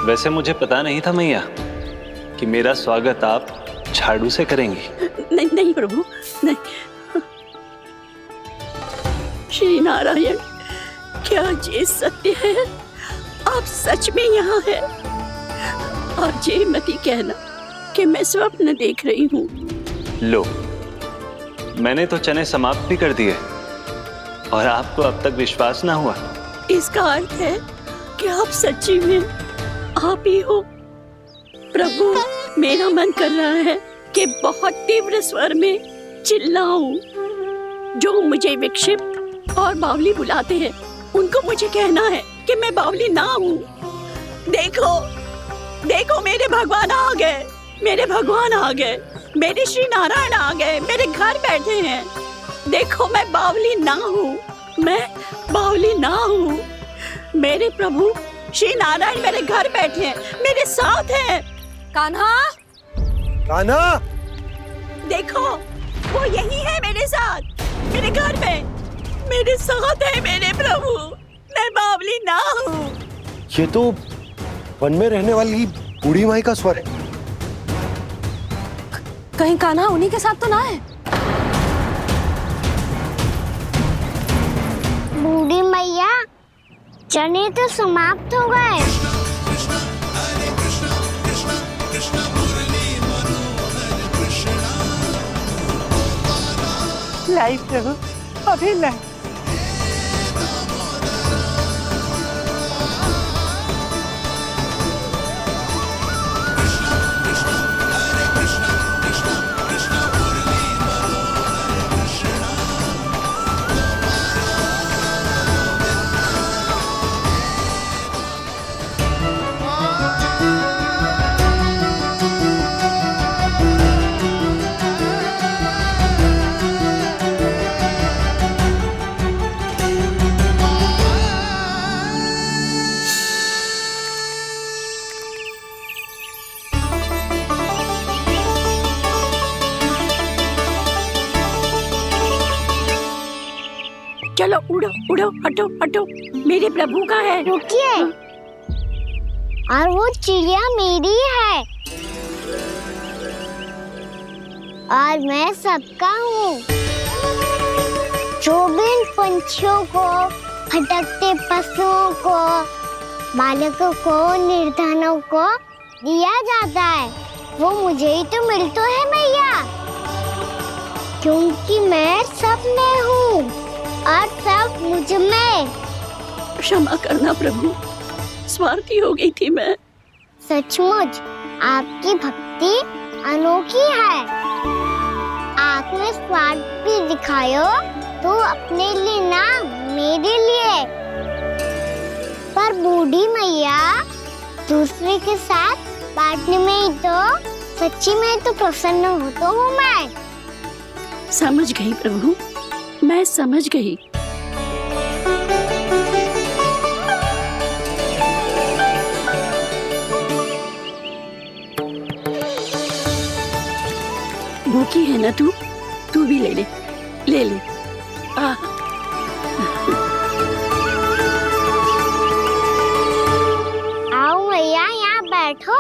वैसे मुझे पता नहीं था मैया कि मेरा स्वागत आप झाड़ू से करेंगी। नहीं नहीं प्रभु, नहीं। श्री नारायण, क्या ये सत्य है? आप सच में यहाँ हैं? और ये मत कहना कि मैं स्वप्न देख रही हूँ। लो, मैंने तो चने समाप्त भी कर दिए और आपको अब तक विश्वास ना हुआ। इसका अर्थ है कि आप सच्ची में आप ही हो। प्रभु, मेरा मन कर रहा है कि बहुत तीव्र स्वर में चिल्लाऊं। जो मुझे विक्षिप्त और बावली बुलाते हैं उनको मुझे कहना है कि मैं बावली ना हूँ। देखो देखो, मेरे भगवान आ गए, मेरे भगवान आ गए, मेरे श्री नारायण आ गए, मेरे घर बैठे हैं। देखो, मैं बावली ना हूँ, मैं बावली ना हूँ। मेरे प्रभु श्री नारायण मेरे घर बैठे हैं, मेरे साथ हैं। कान्हा, कान्हा, देखो वो यही है मेरे साथ, मेरे घर में मेरे साथ है मेरे प्रभु। मैं बावली ना हूँ। ये तो वन में रहने वाली बूढ़ी माई का स्वर है। कहीं कान्हा उन्हीं के साथ तो ना है? बूढ़ी मैया, चने तो समाप्त हो गए। लाई प्रभु, अभी लाई। चलो उड़ो उड़ो, हटो हटो, मेरे प्रभु का है। रुकिए, और वो चिड़िया मेरी है और मैं सबका हूँ। जो भी इन पंछियों को, भटकते पशुओं को, बालकों को, निर्धनों को दिया जाता है, वो मुझे ही तो मिलता है मैया, क्योंकि मैं सब में हूँ और सब मुझ में। क्षमा करना प्रभु, स्वार्थी हो गई थी मैं। सचमुच आपकी भक्ति अनोखी है। आपने स्वार्थ भी दिखायो तो अपने लिए ना, मेरे लिए। पर बूढ़ी मैया, दूसरे के साथ बांटने में ही तो सच्ची में तो प्रसन्न होता हूँ मैं। समझ गई प्रभु, मैं समझ गई। भूखी है ना तू भी ले ले, ले ले। आओ मैया, यहाँ बैठो।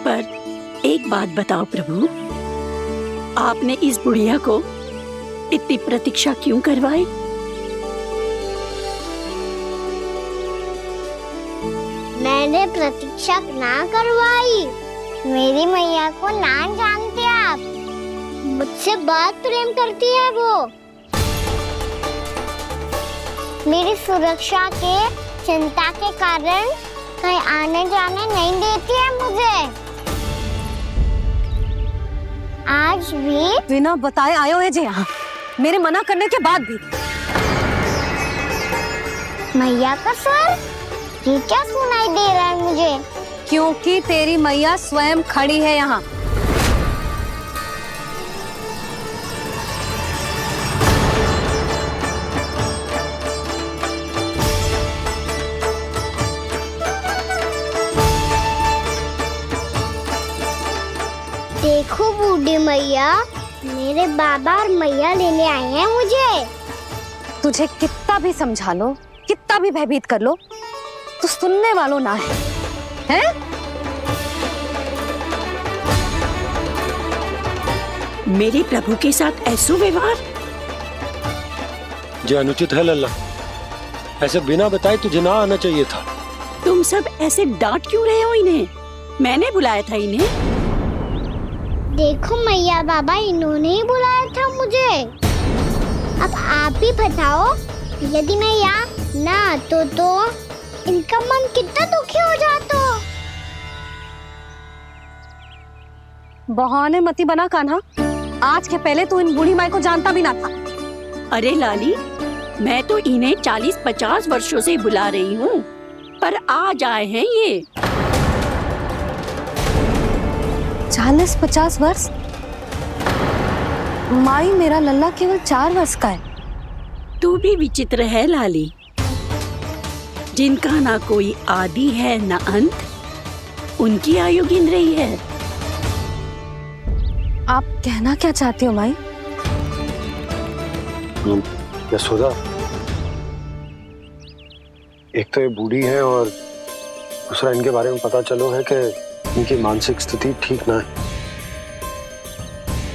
पर एक बात बताओ प्रभु, आपने इस बुढ़िया को इतनी प्रतीक्षा क्यों करवाई? मैंने प्रतीक्षा ना करवाई। मेरी मैया को ना जानते आप, मुझसे बहुत प्रेम करती है वो। मेरी सुरक्षा के चिंता के कारण कहीं आने जाने नहीं देती है मुझे। आज भी बिना बताए आयो है जी यहाँ, मेरे मना करने के बाद भी। मैया का स्वर, ये क्या सुनाई दे रहा है मुझे? क्योंकि तेरी मैया स्वयं खड़ी है यहाँ। देखो बूढ़ी मैया, मेरे बाबा और मैया लेने आए हैं मुझे। तुझे कितना भी समझा लो, कितना भी भयभीत कर लो, तो सुनने वालों ना है, हैं? मेरे प्रभु के साथ ऐसा व्यवहार जो अनुचित है लल्ला। ऐसे बिना बताए तुझे ना आना चाहिए था। तुम सब ऐसे डांट क्यों रहे हो इन्हें? मैंने बुलाया था इन्हें। देखो मैया बाबा, इन्होंने ही बुलाया था मुझे। अब आप ही बताओ, यदि मैं यहाँ ना आतो तो इनका मन कितना दुखी हो जाता। बहाने मती बना कान्हा, आज के पहले तू इन बूढ़ी माई को जानता भी ना था। अरे लाली, मैं तो इन्हें 40-50 वर्षों से बुला रही हूँ, पर आज आए हैं ये। 40-50 वर्ष? माई, मेरा लल्ला केवल 4 वर्ष का है। तू भी विचित्र है लाली, जिनका ना कोई आदि है ना अंत, उनकी आयु गिन रही है। आप कहना क्या चाहती हो माई? यशोदा, एक तो ये बूढ़ी है और दूसरा इनके बारे में पता चलो है कि इनकी मानसिक स्थिति ठीक ना है।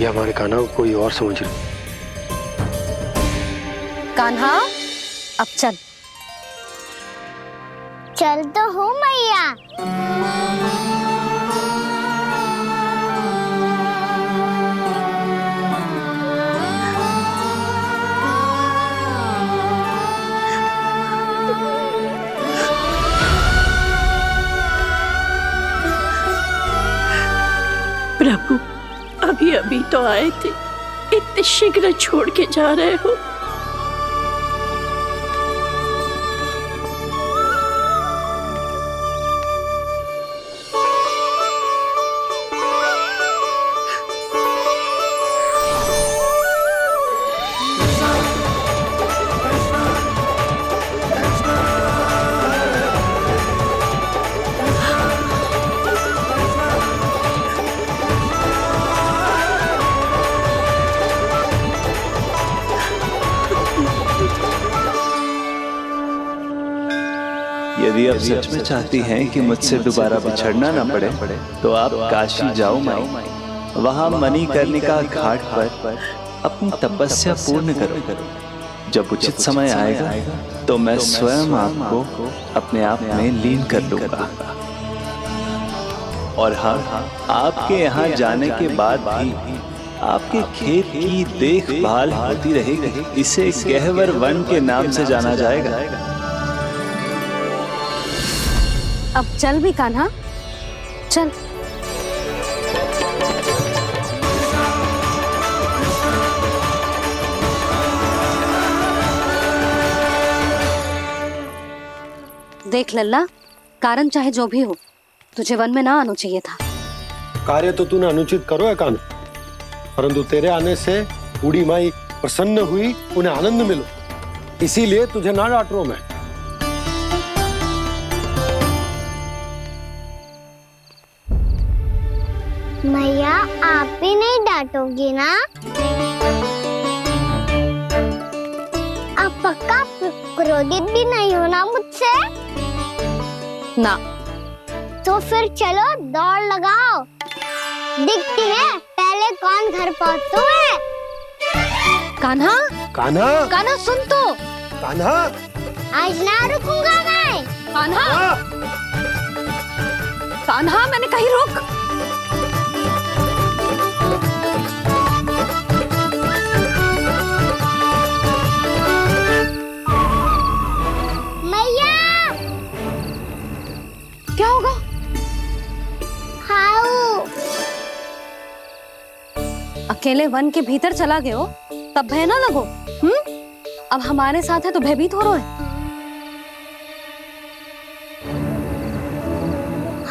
ये हमारे कान्हा को कोई और समझ रही। कान्हा, अब चल। चल तो हूँ मैया। प्रभु, अभी अभी तो आए थे, इतने शीघ्र छोड़ के जा रहे हो? यदि आप सच में चाहती हैं कि मुझसे दोबारा बिछड़ना ना पड़े तो आप काशी जाओ माई। वहां मणिकर्णिका घाट पर अपनी तपस्या पूर्ण करो। जब उचित समय आएगा तो मैं स्वयं आपको अपने आप में लीन कर लूंगा। और हाँ, आपके यहाँ जाने के बाद भी आपके खेत की देखभाल होती रहेगी। इसे गहवर वन के नाम से जाना जाएगा। अब चल भी कान्हा, चल। देख लल्ला, कारण चाहे जो भी हो, तुझे वन में ना आना चाहिए था। कार्य तो तूने अनुचित करो है कान्हा, परंतु तेरे आने से बूढ़ी माई प्रसन्न हुई, उन्हें आनंद मिलो, इसीलिए तुझे ना डांट रहा हूं मैं। मैया, आप भी नहीं डांटोगी ना? आप पक्का क्रोधित भी नहीं हो ना मुझसे? ना। तो फिर चलो दौड़ लगाओ, दिखती है पहले कौन घर पहुंचता है। कान्हा, कान्हा, कान्हा सुन तो। कान्हा, आज ना रुकूंगा मैं। कान्हा, कान्हा, मैंने कही रुक। मैया, क्या होगा? हाउ अकेले वन के भीतर चला गए हो तब भय ना लगो। अब हमारे साथ है तो भयभीत हो रहे हैं।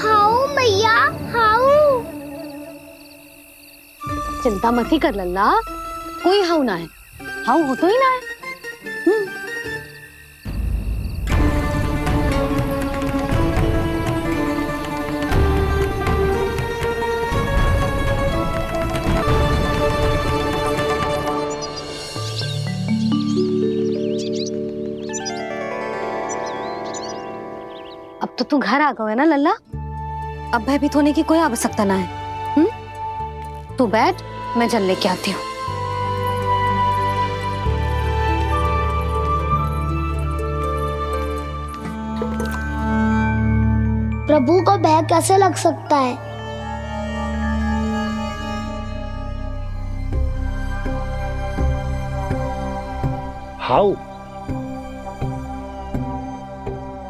हाउ मैया, हाउ। चिंता मत ही कर लल्ला, कोई हाउ ना है। हाउ हो तो ही ना है। अब तो तू घर आ गया है ना लल्ला, अब भयभीत होने की कोई आवश्यकता ना है। तू बैठ, मैं जल लेके आती हूँ। प्रभु को भय कैसे लग सकता है? हाउ,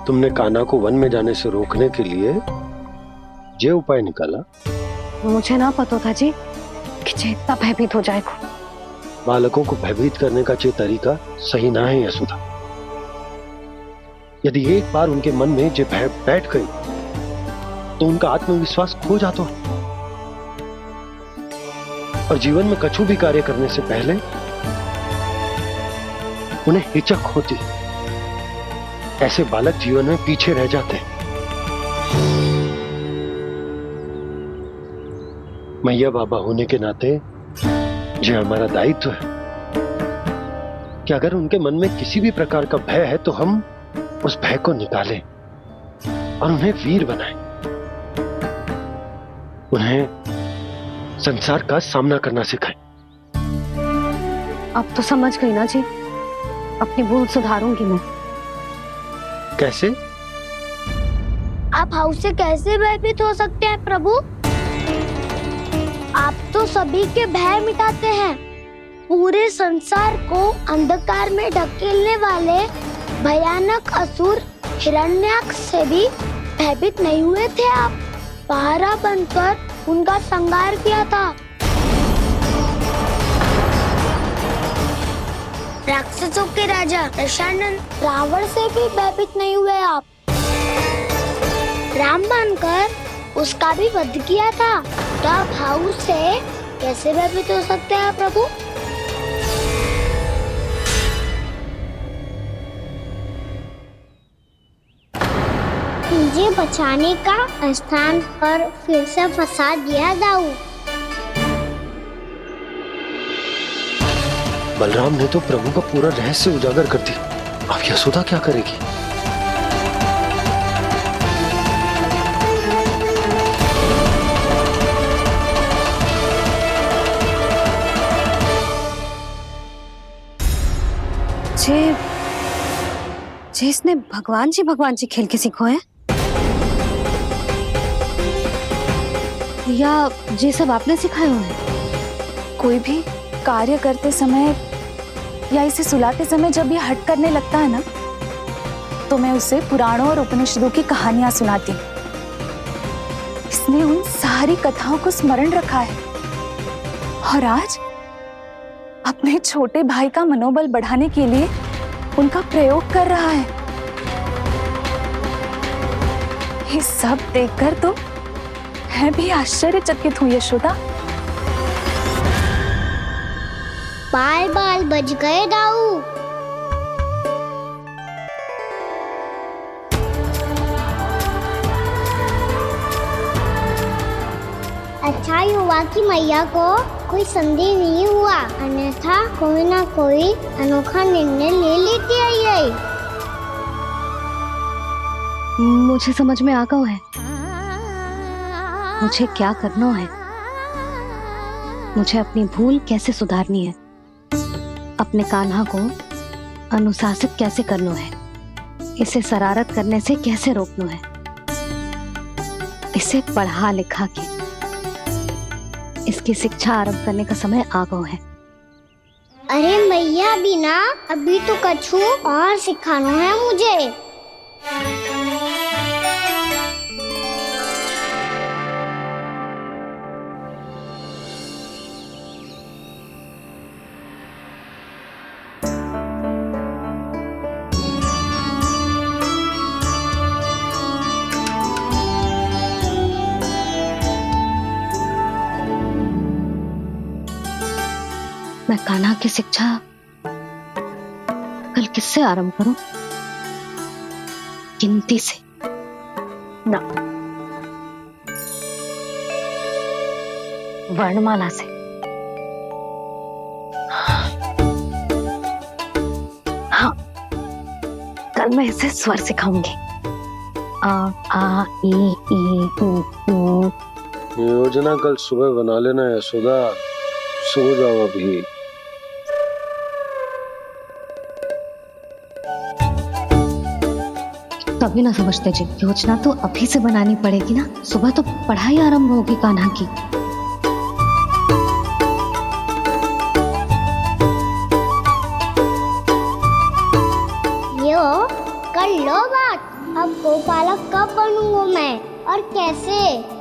तुमने कान्हा को वन में जाने से रोकने के लिए ये उपाय निकाला? मुझे ना पता था जी कि जे इतना भयभीत हो जाएगा। बालकों को भयभीत करने का ये तरीका सही ना है यशोदा। यदि एक बार उनके मन में ये भय बैठ गई तो उनका आत्मविश्वास खो जाता है और जीवन में कछु भी कार्य करने से पहले उन्हें हिचक होती। ऐसे बालक जीवन में पीछे रह जाते हैं। मैया बाबा होने के नाते ये हमारा दायित्व है कि अगर उनके मन में किसी भी प्रकार का भय है तो हम उस भय को निकालें और उन्हें वीर बनाएं, उन्हें संसार का सामना करना सिखाएं। अब तो समझ गई ना जी, अपनी भूल सुधारूंगी मैं। कैसे? आप हाउ से कैसे भयभीत हो सकते हैं प्रभु? आप तो सभी के भय मिटाते हैं। पूरे संसार को अंधकार में ढकेलने वाले भयानक असुर हिरण्याक्ष से भी भयभीत नहीं हुए थे आप। पहरा बनकर उनका संहार किया था। राक्षसों के राजा दशानन रावण से भी भयभीत नहीं हुए आप। राम बनकर उसका भी वध किया था। तो आप हाउ से कैसे भयभीत हो सकते हैं प्रभु? मुझे बचाने का स्थान पर फिर से फंसा दिया दाऊ। बलराम ने तो प्रभु का पूरा रहस्य उजागर कर दी। अब यशोदा क्या करेगी? मुझे इसने भगवान जी खेल के सिखाए या ये सब आपने सिखाए हुए हैं? कोई भी कार्य करते समय या इसे सुलाते समय जब ये हट करने लगता है ना, तो मैं उसे पुराणों और उपनिषदों की कहानियां सुनाती हूँ। इसने उन सारी कथाओं को स्मरण रखा है और आज अपने छोटे भाई का मनोबल बढ़ाने के लिए उनका प्रयोग कर रहा है। ये सब देखकर तो मैं भी आश्चर्यचकित हूँ यशोदा। बाल बज गए दाऊ। अच्छा ही हुआ कि मैया को कोई संदेह नहीं हुआ, अन्यथा कोई ना कोई अनोखा निर्णय ले लेती है ये। मुझे समझ में आ गया है मुझे क्या करना है। मुझे अपनी भूल कैसे सुधारनी है, अपने कान्हा को अनुशासित कैसे करना है, इसे शरारत करने से कैसे रोकना है, इसे पढ़ा लिखा के इसकी शिक्षा आरंभ करने का समय आ गया है। अरे मैया बिना अभी तो कछु और सिखाना है मुझे। मैं कान्हा की शिक्षा कल किससे आरंभ करूं? गिनती से ना, वर्णमाला से। हाँ, कल मैं इसे स्वर सिखाऊंगी। आ ई उ। योजना कल सुबह बना लेना यशोदा, सो जाओ अभी। कभी ना समझते जी, योजना तो अभी से बनानी पड़ेगी ना। सुबह तो पढ़ाई आरंभ होगी कान्हा की। यो कर लो बात। अब गोपालक कब बनूंगा मैं और कैसे?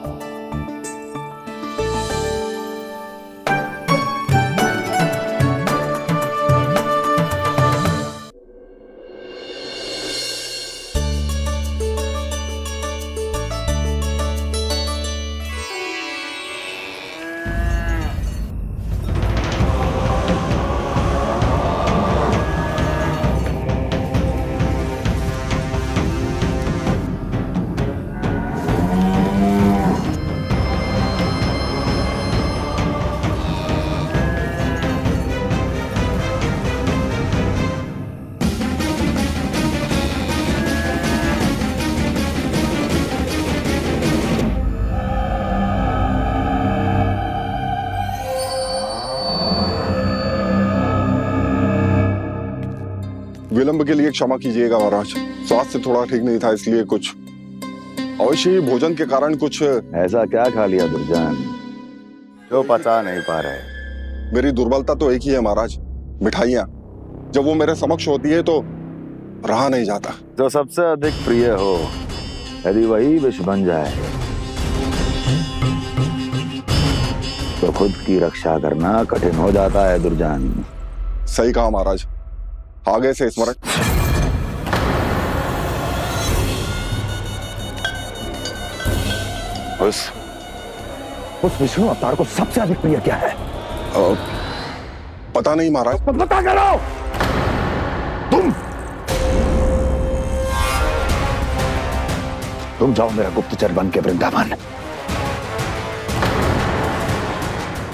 विलंब के लिए क्षमा कीजिएगा महाराज, स्वास्थ्य थोड़ा ठीक नहीं था इसलिए कुछ अवश्य ही भोजन के कारण कुछ। ऐसा क्या खा लिया दुर्जन जो पचा नहीं पा रहे? मेरी दुर्बलता तो एक ही है महाराज, मिठाइयाँ। जब वो मेरे समक्ष होती है तो रहा नहीं जाता। जो सबसे अधिक प्रिय हो, यदि वही विष बन जाए तो खुद की रक्षा करना कठिन हो जाता है दुर्जन। सही कहा महाराज, आगे से स्मरण। उस विष्णु अवतार को सबसे अधिक प्रिय क्या है? पता नहीं महाराज। पता करो। तुम जाओ मेरा गुप्तचर बन के वृंदावन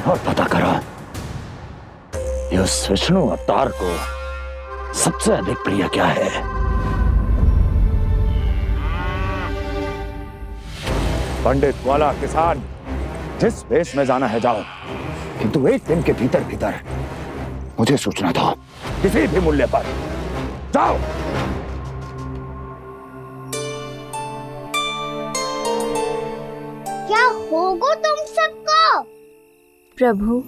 और पता करो इस विष्णु अवतार को सबसे अधिक प्रिय क्या है। पंडित वाला किसान जिस वेश में जाना है जाओ, किंतु एक दिन के भीतर भीतर मुझे सूचना दो, किसी भी मूल्य पर। जाओ। प्रभु,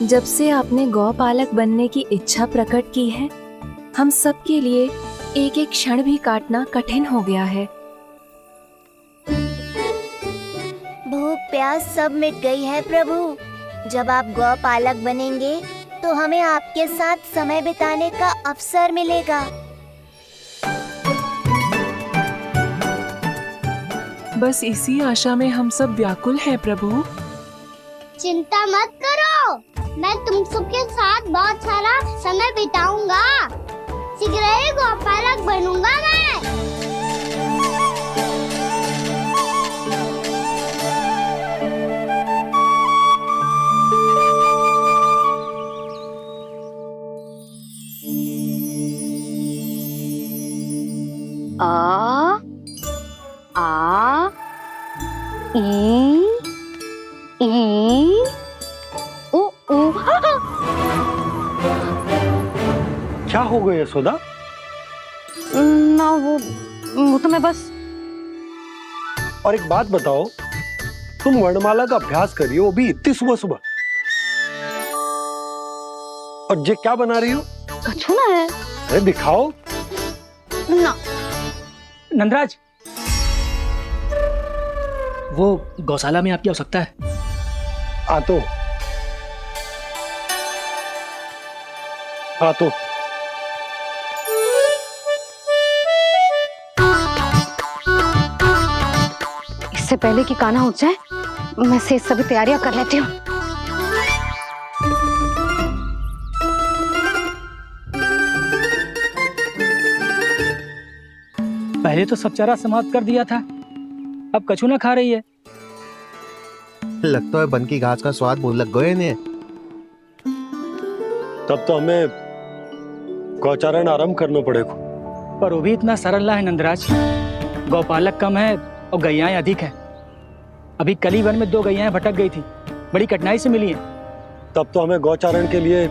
जब से आपने गौपालक बनने की इच्छा प्रकट की है, हम सब के लिए एक एक क्षण भी काटना कठिन हो गया है। भूख प्यास सब मिट गई है प्रभु। जब आप गौपालक बनेंगे तो हमें आपके साथ समय बिताने का अवसर मिलेगा। बस इसी आशा में हम सब व्याकुल हैं प्रभु। चिंता मत करो, मैं तुम सबके साथ बहुत सारा समय बिताऊंगा। शीघ्र ही गौपालक बनूंगा मैं। आ ई उ उ। क्या हो गया यशोदा? ना वो तो मैं बस। और एक बात बताओ, तुम वर्णमाला का अभ्यास कर रही हो, वो भी इतनी सुबह सुबह, और ये क्या बना रही हो? कछुआ है। अरे दिखाओ ना। नंदराज, वो गौशाला में आपकी आवश्यकता है। आ तो इससे पहले कि कान्हा उठ जाए, मैं से सभी तैयारियां कर लेती हूँ। पहले तो सब चारा समाप्त कर दिया था, अब कछू ना खा रही है। लगता है बन की घास का स्वाद भूल लग गए ने। तब तो हमें गौचारण आरंभ करना पड़ेगा। पर वो भी इतना सरल है नंदराज। गौपालक कम है और गैयाएं अधिक है। अभी कली वन में 2 गैयाएं भटक गई थी, बड़ी कठिनाई से मिली है। तब तो हमें गौचारण के लिए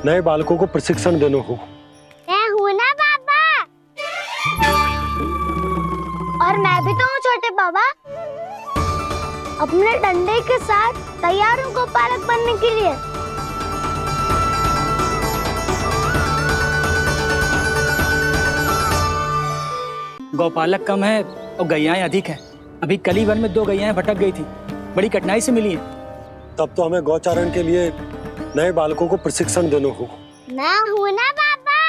नए बालकों को प्रशिक्षण देना होगा। मैं हूँ ना बाबा, और मैं भी तो हूँ छोटे बाबा। अपने डंडे के साथ तैयार हूँ गौपालक बनने के लिए। गौपालक कम है और गैयाएं अधिक है। अभी कली वन में 2 गैयाएं भटक गई थी, बड़ी कठिनाई से मिली है। तब तो हमें गौचारण के लिए नए बालकों को प्रशिक्षण देना होगा। मैं हूँ ना बाबा,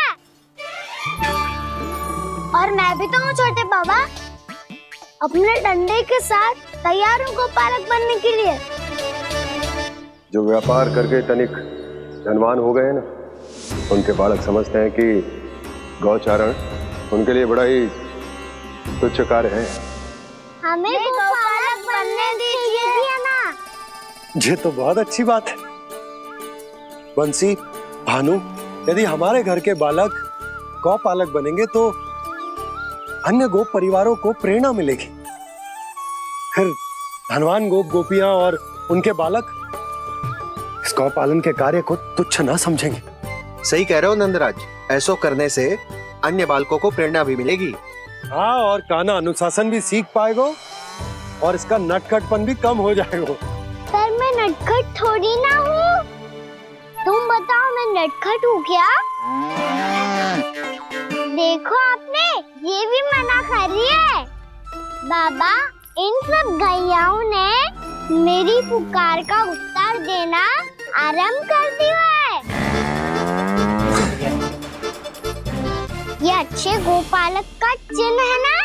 और मैं भी तो हूँ छोटे बाबा। अपने डंडे के साथ तैयार हूँ गौपालक बनने के लिए। जो व्यापार करके तनिक धनवान हो गए ना, उनके बालक समझते हैं कि गौचारण उनके लिए बड़ा ही तुच्छ कार्य है। हमें गौपालक बनने दीजिए ना। ये तो बहुत अच्छी बात है। बंसी, भानु, यदि हमारे घर के बालक गौपालक बनेंगे तो अन्य गोप परिवारों को प्रेरणा मिलेगी। फिर धनवान गोप गोपियां और उनके बालक इस गौपालन के कार्य को तुच्छ ना समझेंगे। सही कह रहे हो नंदराज, ऐसा करने से अन्य बालकों को प्रेरणा भी मिलेगी। हाँ, और कान्हा अनुशासन भी सीख पाएगा और इसका नटखटपन भी कम हो जाएगा। पर मैं नटखट थोड़ी ना हूँ। तुम बताओ, मैं नटखट हूँ क्या? देखो आपने ये भी मना कर रही है। बाबा, इन सब गैयाओं ने मेरी पुकार का उत्तर देना आरंभ कर दिया है। ये अच्छे गोपालक का चिन्ह है ना?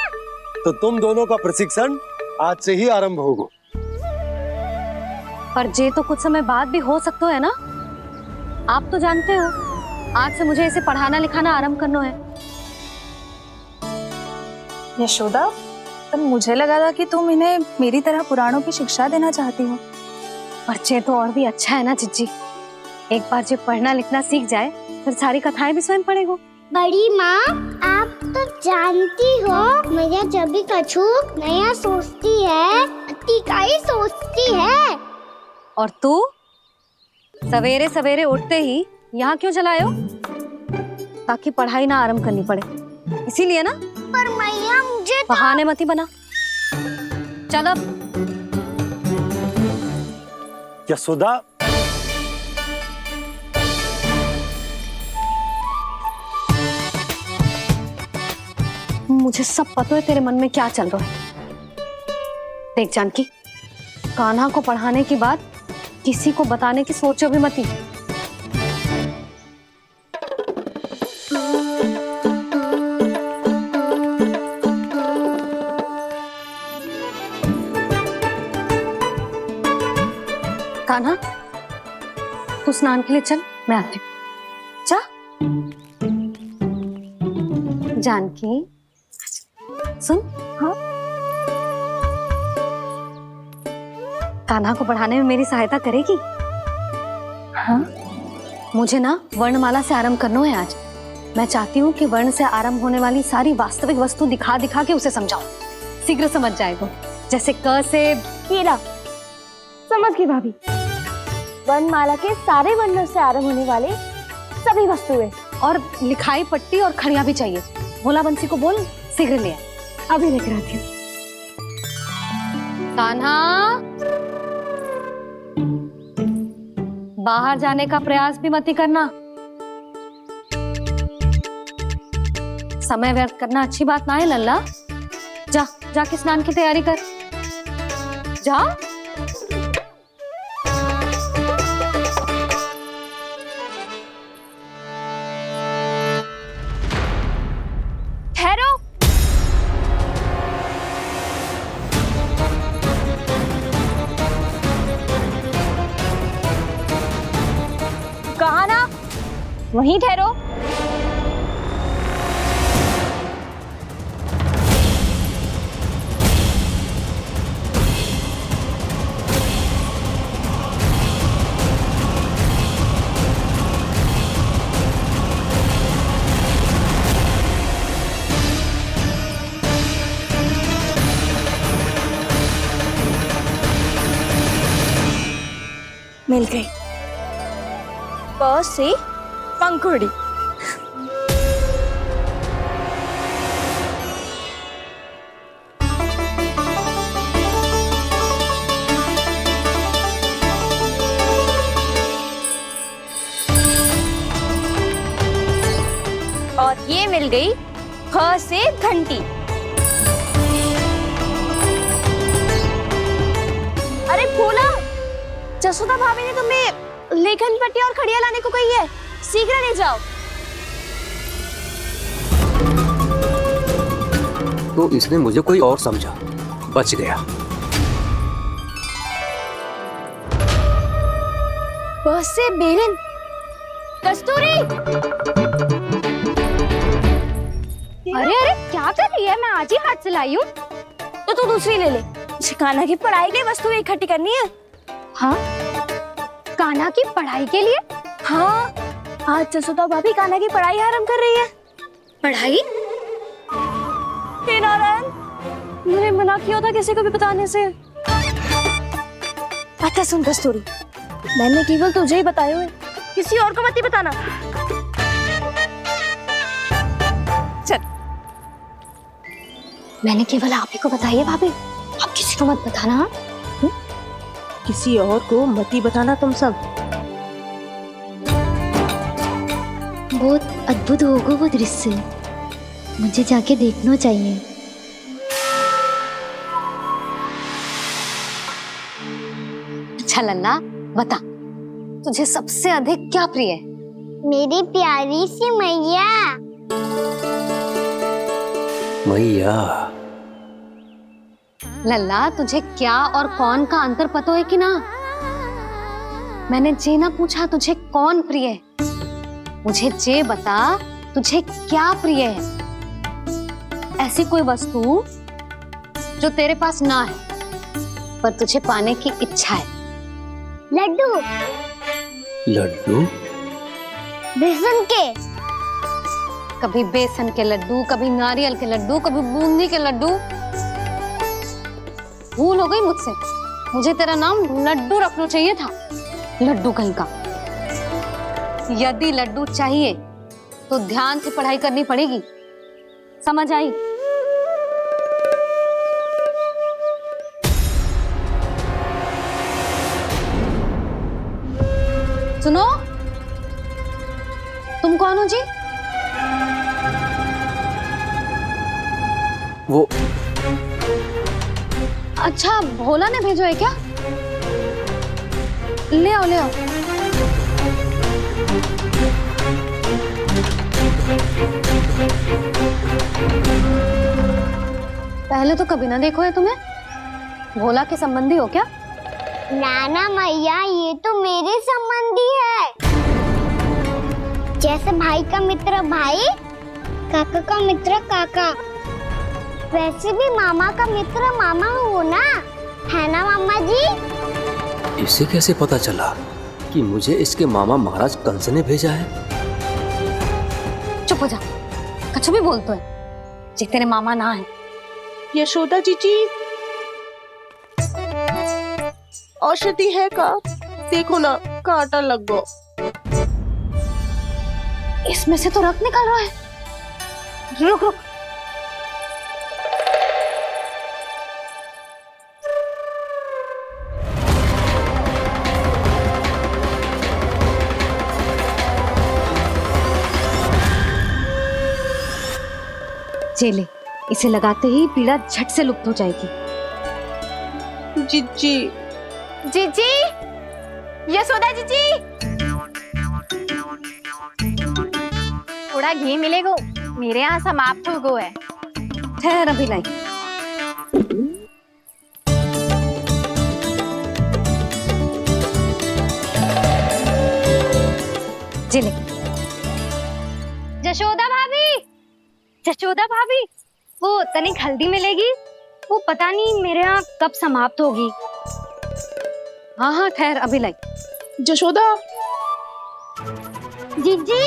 तो तुम दोनों का प्रशिक्षण आज से ही आरंभ होगा। पर जे तो कुछ समय बाद भी हो सकता है ना। आप तो जानते हो, आज से मुझे इसे पढ़ाना लिखाना आरंभ करना है। यशोदा, पर मुझे लगा था कि तुम इन्हें मेरी तरह पुराणों की शिक्षा देना चाहती हो। पर जे तो और भी अच्छा है ना जिज्जी। एक बार जो पढ़ना लिखना सीख जाए, फिर सारी कथाएं भी स्वयं पढ़ेगा। बड़ी माँ, आप तो जानती हो मेरा जब भी कछु नया सोचती है, टीका ही सोचती है। और तू सवेरे सवेरे उठते ही यहाँ क्यों चलाए हो? ताकि पढ़ाई ना आरंभ करनी पड़े, इसीलिए ना। पर मैया मुझे बहाने मत ही बना। चल अब। यशोदा, मुझे सब पता है तेरे मन में क्या चल रहा है। देख जानकी, कान्हा को पढ़ाने की बात किसी को बताने की सोचो भी मत ही। कान्हा, तू स्नान के लिए चल, मैं आती हूँ। जा। जानकी सुन। हाँ, कान्हा को पढ़ाने में मेरी सहायता करेगी? हाँ, मुझे ना वर्णमाला से आरंभ करना है आज। मैं चाहती हूँ कि वर्ण से आरंभ होने वाली सारी वास्तविक वस्तु दिखा दिखा के उसे समझाऊं, शीघ्र समझ जाए तो। जैसे क से कीड़ा। समझ गई भाभी। वर्णमाला के सारे वर्णों से आरंभ होने वाले सभी वस्तुएं, और लिखाई पट्टी और खड़िया भी चाहिए। भोला बंसी को बोल शीघ्र ले आए। अभी लेकर आती हूँ। कान्हा, बाहर जाने का प्रयास भी मत ही करना। समय व्यर्थ करना अच्छी बात ना है लल्ला। जा, जाके स्नान की तैयारी कर। जा। ठहरो। कहा ना, वहीं ठहरो। मिल गई। प से पंखुड़ी। और ये मिल गई ख से घंटी। अरे फूला, जसोदा भाभी ने तुम्हें लेखन पट्टी और खड़िया लाने को कही है, शीघ्र ले जाओ। तो इसने मुझे कोई और समझा, बच गया। बस से बेलन। कस्तूरी। अरे अरे क्या कर रही है? मैं आज ही हाथ से लाई हूँ। तो तू दूसरी ले ले। कान्हा की पढ़ाई के लिए वस्तुएं इकट्ठी करनी है। हाँ, कान्हा की पढ़ाई के लिए? हाँ, आज जसोदा भाभी कान्हा की पढ़ाई आरंभ कर रही है। पढ़ाई? हे नारायण, मैंने मना किया था किसी को भी बताने से। अच्छा सुन कस्तूरी, मैंने केवल तुझे ही बताए हुए, किसी और को मत ही बताना। चल। मैंने केवल आप ही को बताई है भाभी, आप किसी को मत बताना। किसी और को मत ही बताना तुम सब। बहुत अद्भुत होगा वो दृश्य, मुझे जाके देखना चाहिए। अच्छा लल्ला, बता, तुझे सबसे अधिक क्या प्रिय है? मेरी प्यारी सी मैया। मैया। लल्ला, तुझे क्या और कौन का अंतर पता है कि ना? मैंने जे ना पूछा तुझे कौन प्रिय है, मुझे जे बता तुझे क्या प्रिय है। ऐसी कोई वस्तु जो तेरे पास ना है पर तुझे पाने की इच्छा है। लड्डू। लड्डू? बेसन के। कभी बेसन के लड्डू, कभी नारियल के लड्डू, कभी बूंदी के लड्डू। भूल हो गई मुझसे, मुझे तेरा नाम लड्डू रखना चाहिए था। लड्डू कहीं का। यदि लड्डू चाहिए तो ध्यान से पढ़ाई करनी पड़ेगी, समझ आई? सुनो, तुम कौन हो जी? वो अच्छा, भोला ने भेजो है क्या? ले आओ ले आओ। पहले तो कभी ना देखो है तुम्हें। भोला के संबंधी हो क्या? नाना मैया, ये तो मेरे संबंधी है। जैसे भाई का मित्र भाई, काका का मित्र काका, वैसे भी मामा का मित्र मामा हो ना, है ना मामा जी? इसे कैसे पता चला कि मुझे इसके मामा महाराज कंस ने भेजा है? चुप हो जा, कछु भी बोलते है जे तेरे मामा ना है। यशोदा जीजी, औषधि है का? देखो ना, कांटा लग गो। इसमें से तो रक्त निकल रहा है। रुक रुक। चेले, इसे लगाते ही पीड़ा झट से लुप्त हो जाएगी। जीजी, जीजी, यशोदा जीजी, थोड़ा घी मिलेगा? मेरे यहाँ समाप्त हो गो है। ठहर अभी लाई। चले। जशोदा भाभी, जशोदा भाभी, वो तनिक हल्दी मिलेगी? वो पता नहीं मेरे यहाँ कब समाप्त होगी। हाँ हाँ ठहर अभी लाई। जशोदा, जीजी,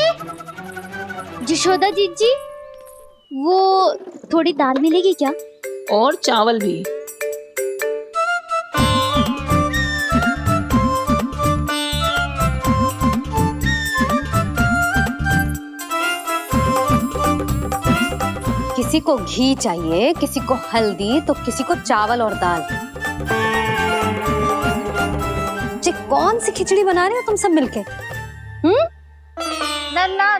जशोदा जीजी, वो थोड़ी दाल मिलेगी क्या? और चावल भी। किसी को घी चाहिए, किसी को हल्दी, तो किसी को चावल और दाल। ये कौन सी खिचड़ी बना रहे हो तुम सब मिलके? नन्ना,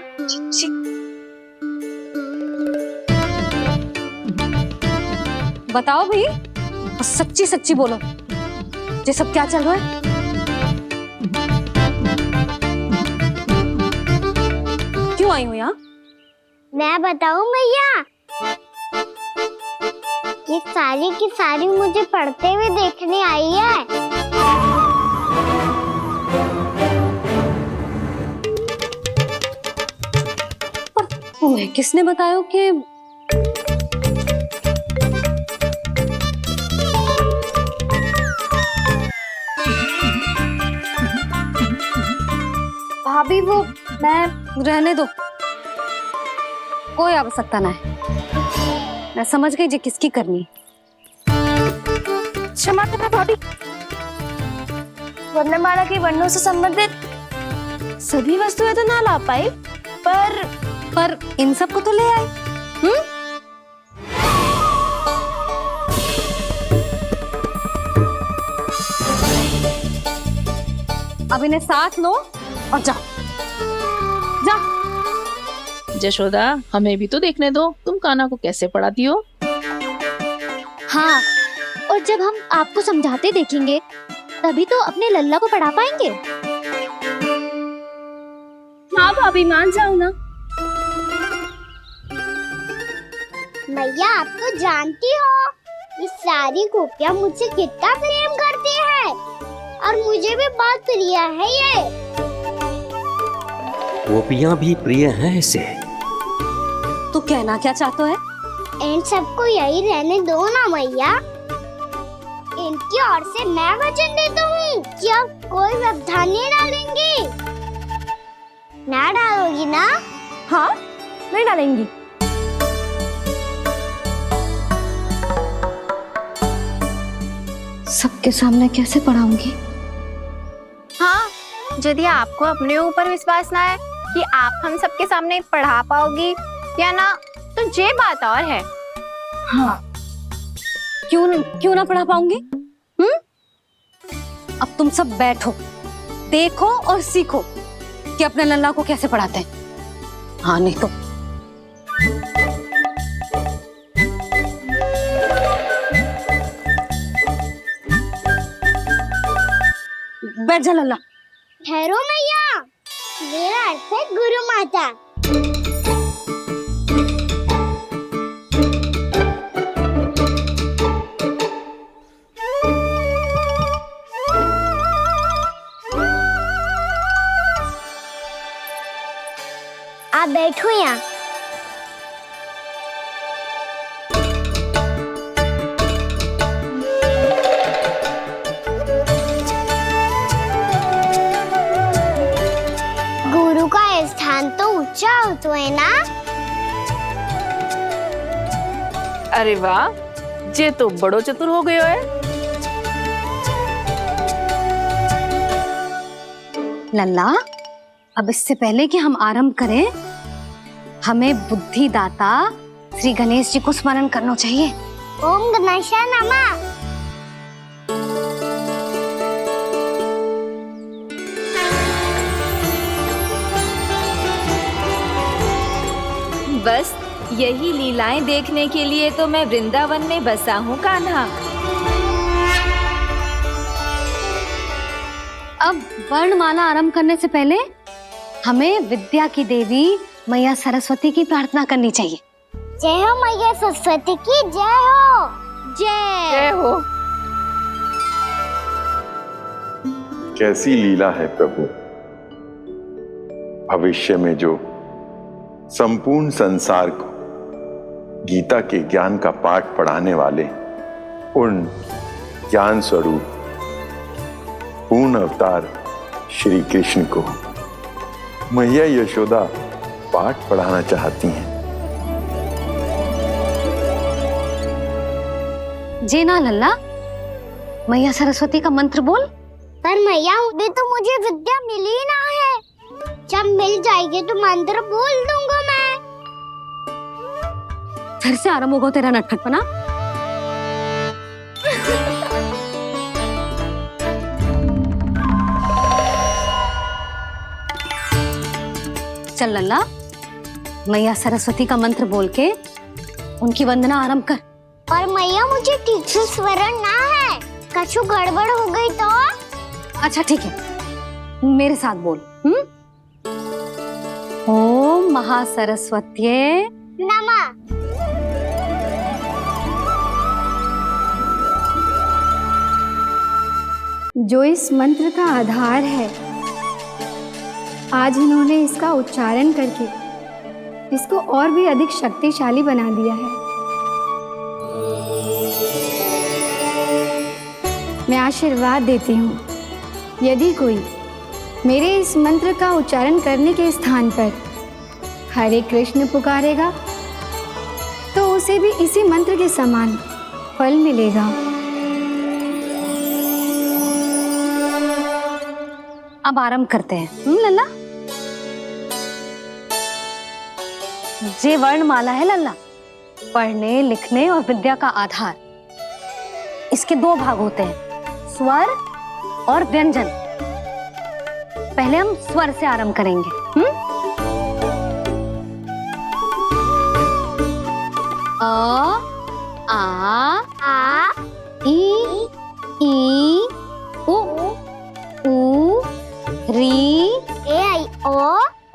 बताओ भी, और सच्ची सच्ची बोलो, ये सब क्या चल रहा है? क्यों आई हो यहाँ? मैं बताऊं भैया, ये सारी की सारी मुझे पढ़ते हुए देखने आई है। तुम्हें किसने बताया कि भाभी वो मैं रहने दो, कोई आवश्यकता ना है। मैं समझ गई जी किसकी करनी। क्षमा करना भाभी, वर्णमाला के वर्णों से संबंधित सभी वस्तुएं तो ना ला पाई, पर इन सब को तो ले आए। अब इन्हें साथ लो और जाओ। जा। जशोदा, हमें भी तो देखने दो, तुम कान्हा को कैसे पढ़ाती हो। हाँ, और जब हम आपको समझाते देखेंगे तभी तो अपने लल्ला को पढ़ा पाएंगे। हाँ भाभी, मान जाओ ना। मैया, आप तो जानती हो ये सारी गोपियां मुझसे कितना प्रेम करती है, और मुझे भी बहुत प्रिय है ये। गोपियां भी प्रिय हैं इसे। तू कहना क्या चाहता है? इन सबको यही रहने दो ना मैया। इनकी ओर से मैं वचन देता हूँ कि अब कोई व्यवधान नहीं डालेंगी। ना डालोगी ना? हाँ, नहीं डालेंगी। सबके सामने कैसे पढ़ाऊंगी? हाँ, यदि आपको अपने ऊपर विश्वास ना है कि आप हम सबके सामने पढ़ा पाओगी या ना, तो ये बात और है। हाँ, क्यों ना पढ़ा पाऊंगी? अब तुम सब बैठो, देखो और सीखो कि अपने लल्ला को कैसे पढ़ाते हैं। हाँ, नहीं तो बैठ जा लल्ला। ठहरो मैया, मेरा अर्थ है गुरु माता। आप बैठो यहाँ। गुरु का स्थान तो ऊंचा होता है ना। अरे वाह, जे तो बड़ो चतुर हो गयो है। लल्ला, अब इससे पहले कि हम आरंभ करें, हमें बुद्धिदाता श्री गणेश जी को स्मरण करना चाहिए। ओम गणेशाय नमः। बस यही लीलाएं देखने के लिए तो मैं वृंदावन में बसा हूँ कान्हा। अब वर्णमाला आरंभ करने से पहले हमें विद्या की देवी मैया सरस्वती की प्रार्थना करनी चाहिए। जय हो मैया सरस्वती की जय हो। जय हो। कैसी लीला है प्रभु। भविष्य में जो संपूर्ण संसार को गीता के ज्ञान का पाठ पढ़ाने वाले उन ज्ञान स्वरूप पूर्ण अवतार श्री कृष्ण को मैया यशोदा पाठ पढ़ाना चाहती हैं। जी ना लल्ला, मैया सरस्वती का मंत्र बोल। पर मैया अभी तो मुझे विद्या मिली ना है। जब मिल जाएगी तो मंत्र बोल दूंगा मैं। फिर से आरंभ होगा तेरा नटखटपना। चल लल्ला, मैया सरस्वती का मंत्र बोल के उनकी वंदना आरंभ कर। पर मैया मुझे ठीक से स्मरण ना है, कछु गड़बड़ हो गई तो? अच्छा ठीक है, मेरे साथ बोल। ओम महासरस्वत्यै नमः। जो इस मंत्र का आधार है, आज इन्होंने इसका उच्चारण करके इसको और भी अधिक शक्तिशाली बना दिया है। मैं आशीर्वाद देती हूँ, यदि कोई मेरे इस मंत्र का उच्चारण करने के स्थान पर हरे कृष्ण पुकारेगा तो उसे भी इसी मंत्र के समान फल मिलेगा। अब आरंभ करते हैं। लल्ला, जे वर्णमाला है लल्ला, पढ़ने लिखने और विद्या का आधार। इसके दो भाग होते हैं, स्वर और व्यंजन। पहले हम स्वर से आरंभ करेंगे। अ, आ, ई, उ, री, ए, आई, ओ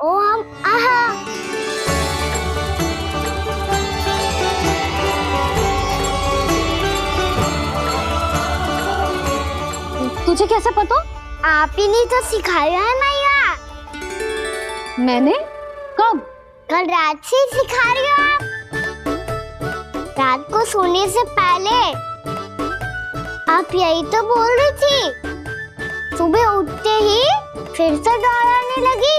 हम आहा। तुझे कैसे पता? आप ही नहीं तो सिखाया है मैया। मैंने? कब? कल रात से सिखा रही हो आप। रात को सोने से पहले आप यही तो बोल रही थी। सुबह उठते ही फिर से दोहराने लगी,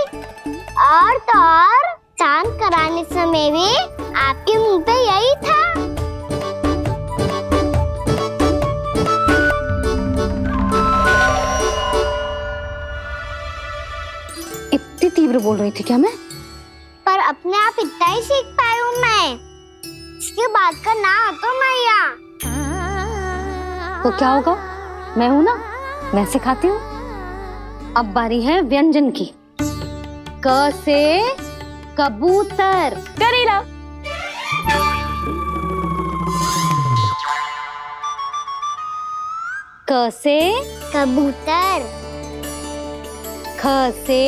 और तो और स्नान कराने समय भी आपके मुंह पे यही था। इतनी तीव्र बोल रही थी क्या मैं? पर अपने आप इतना ही सीख पाई हूँ मैं। इसके बाद का ना तो मैया। तो क्या होगा? मैं हूं ना, मैं सिखाती हूँ। अब बारी है व्यंजन की। क से कबूतर। करेला। क से कबूतर। ख से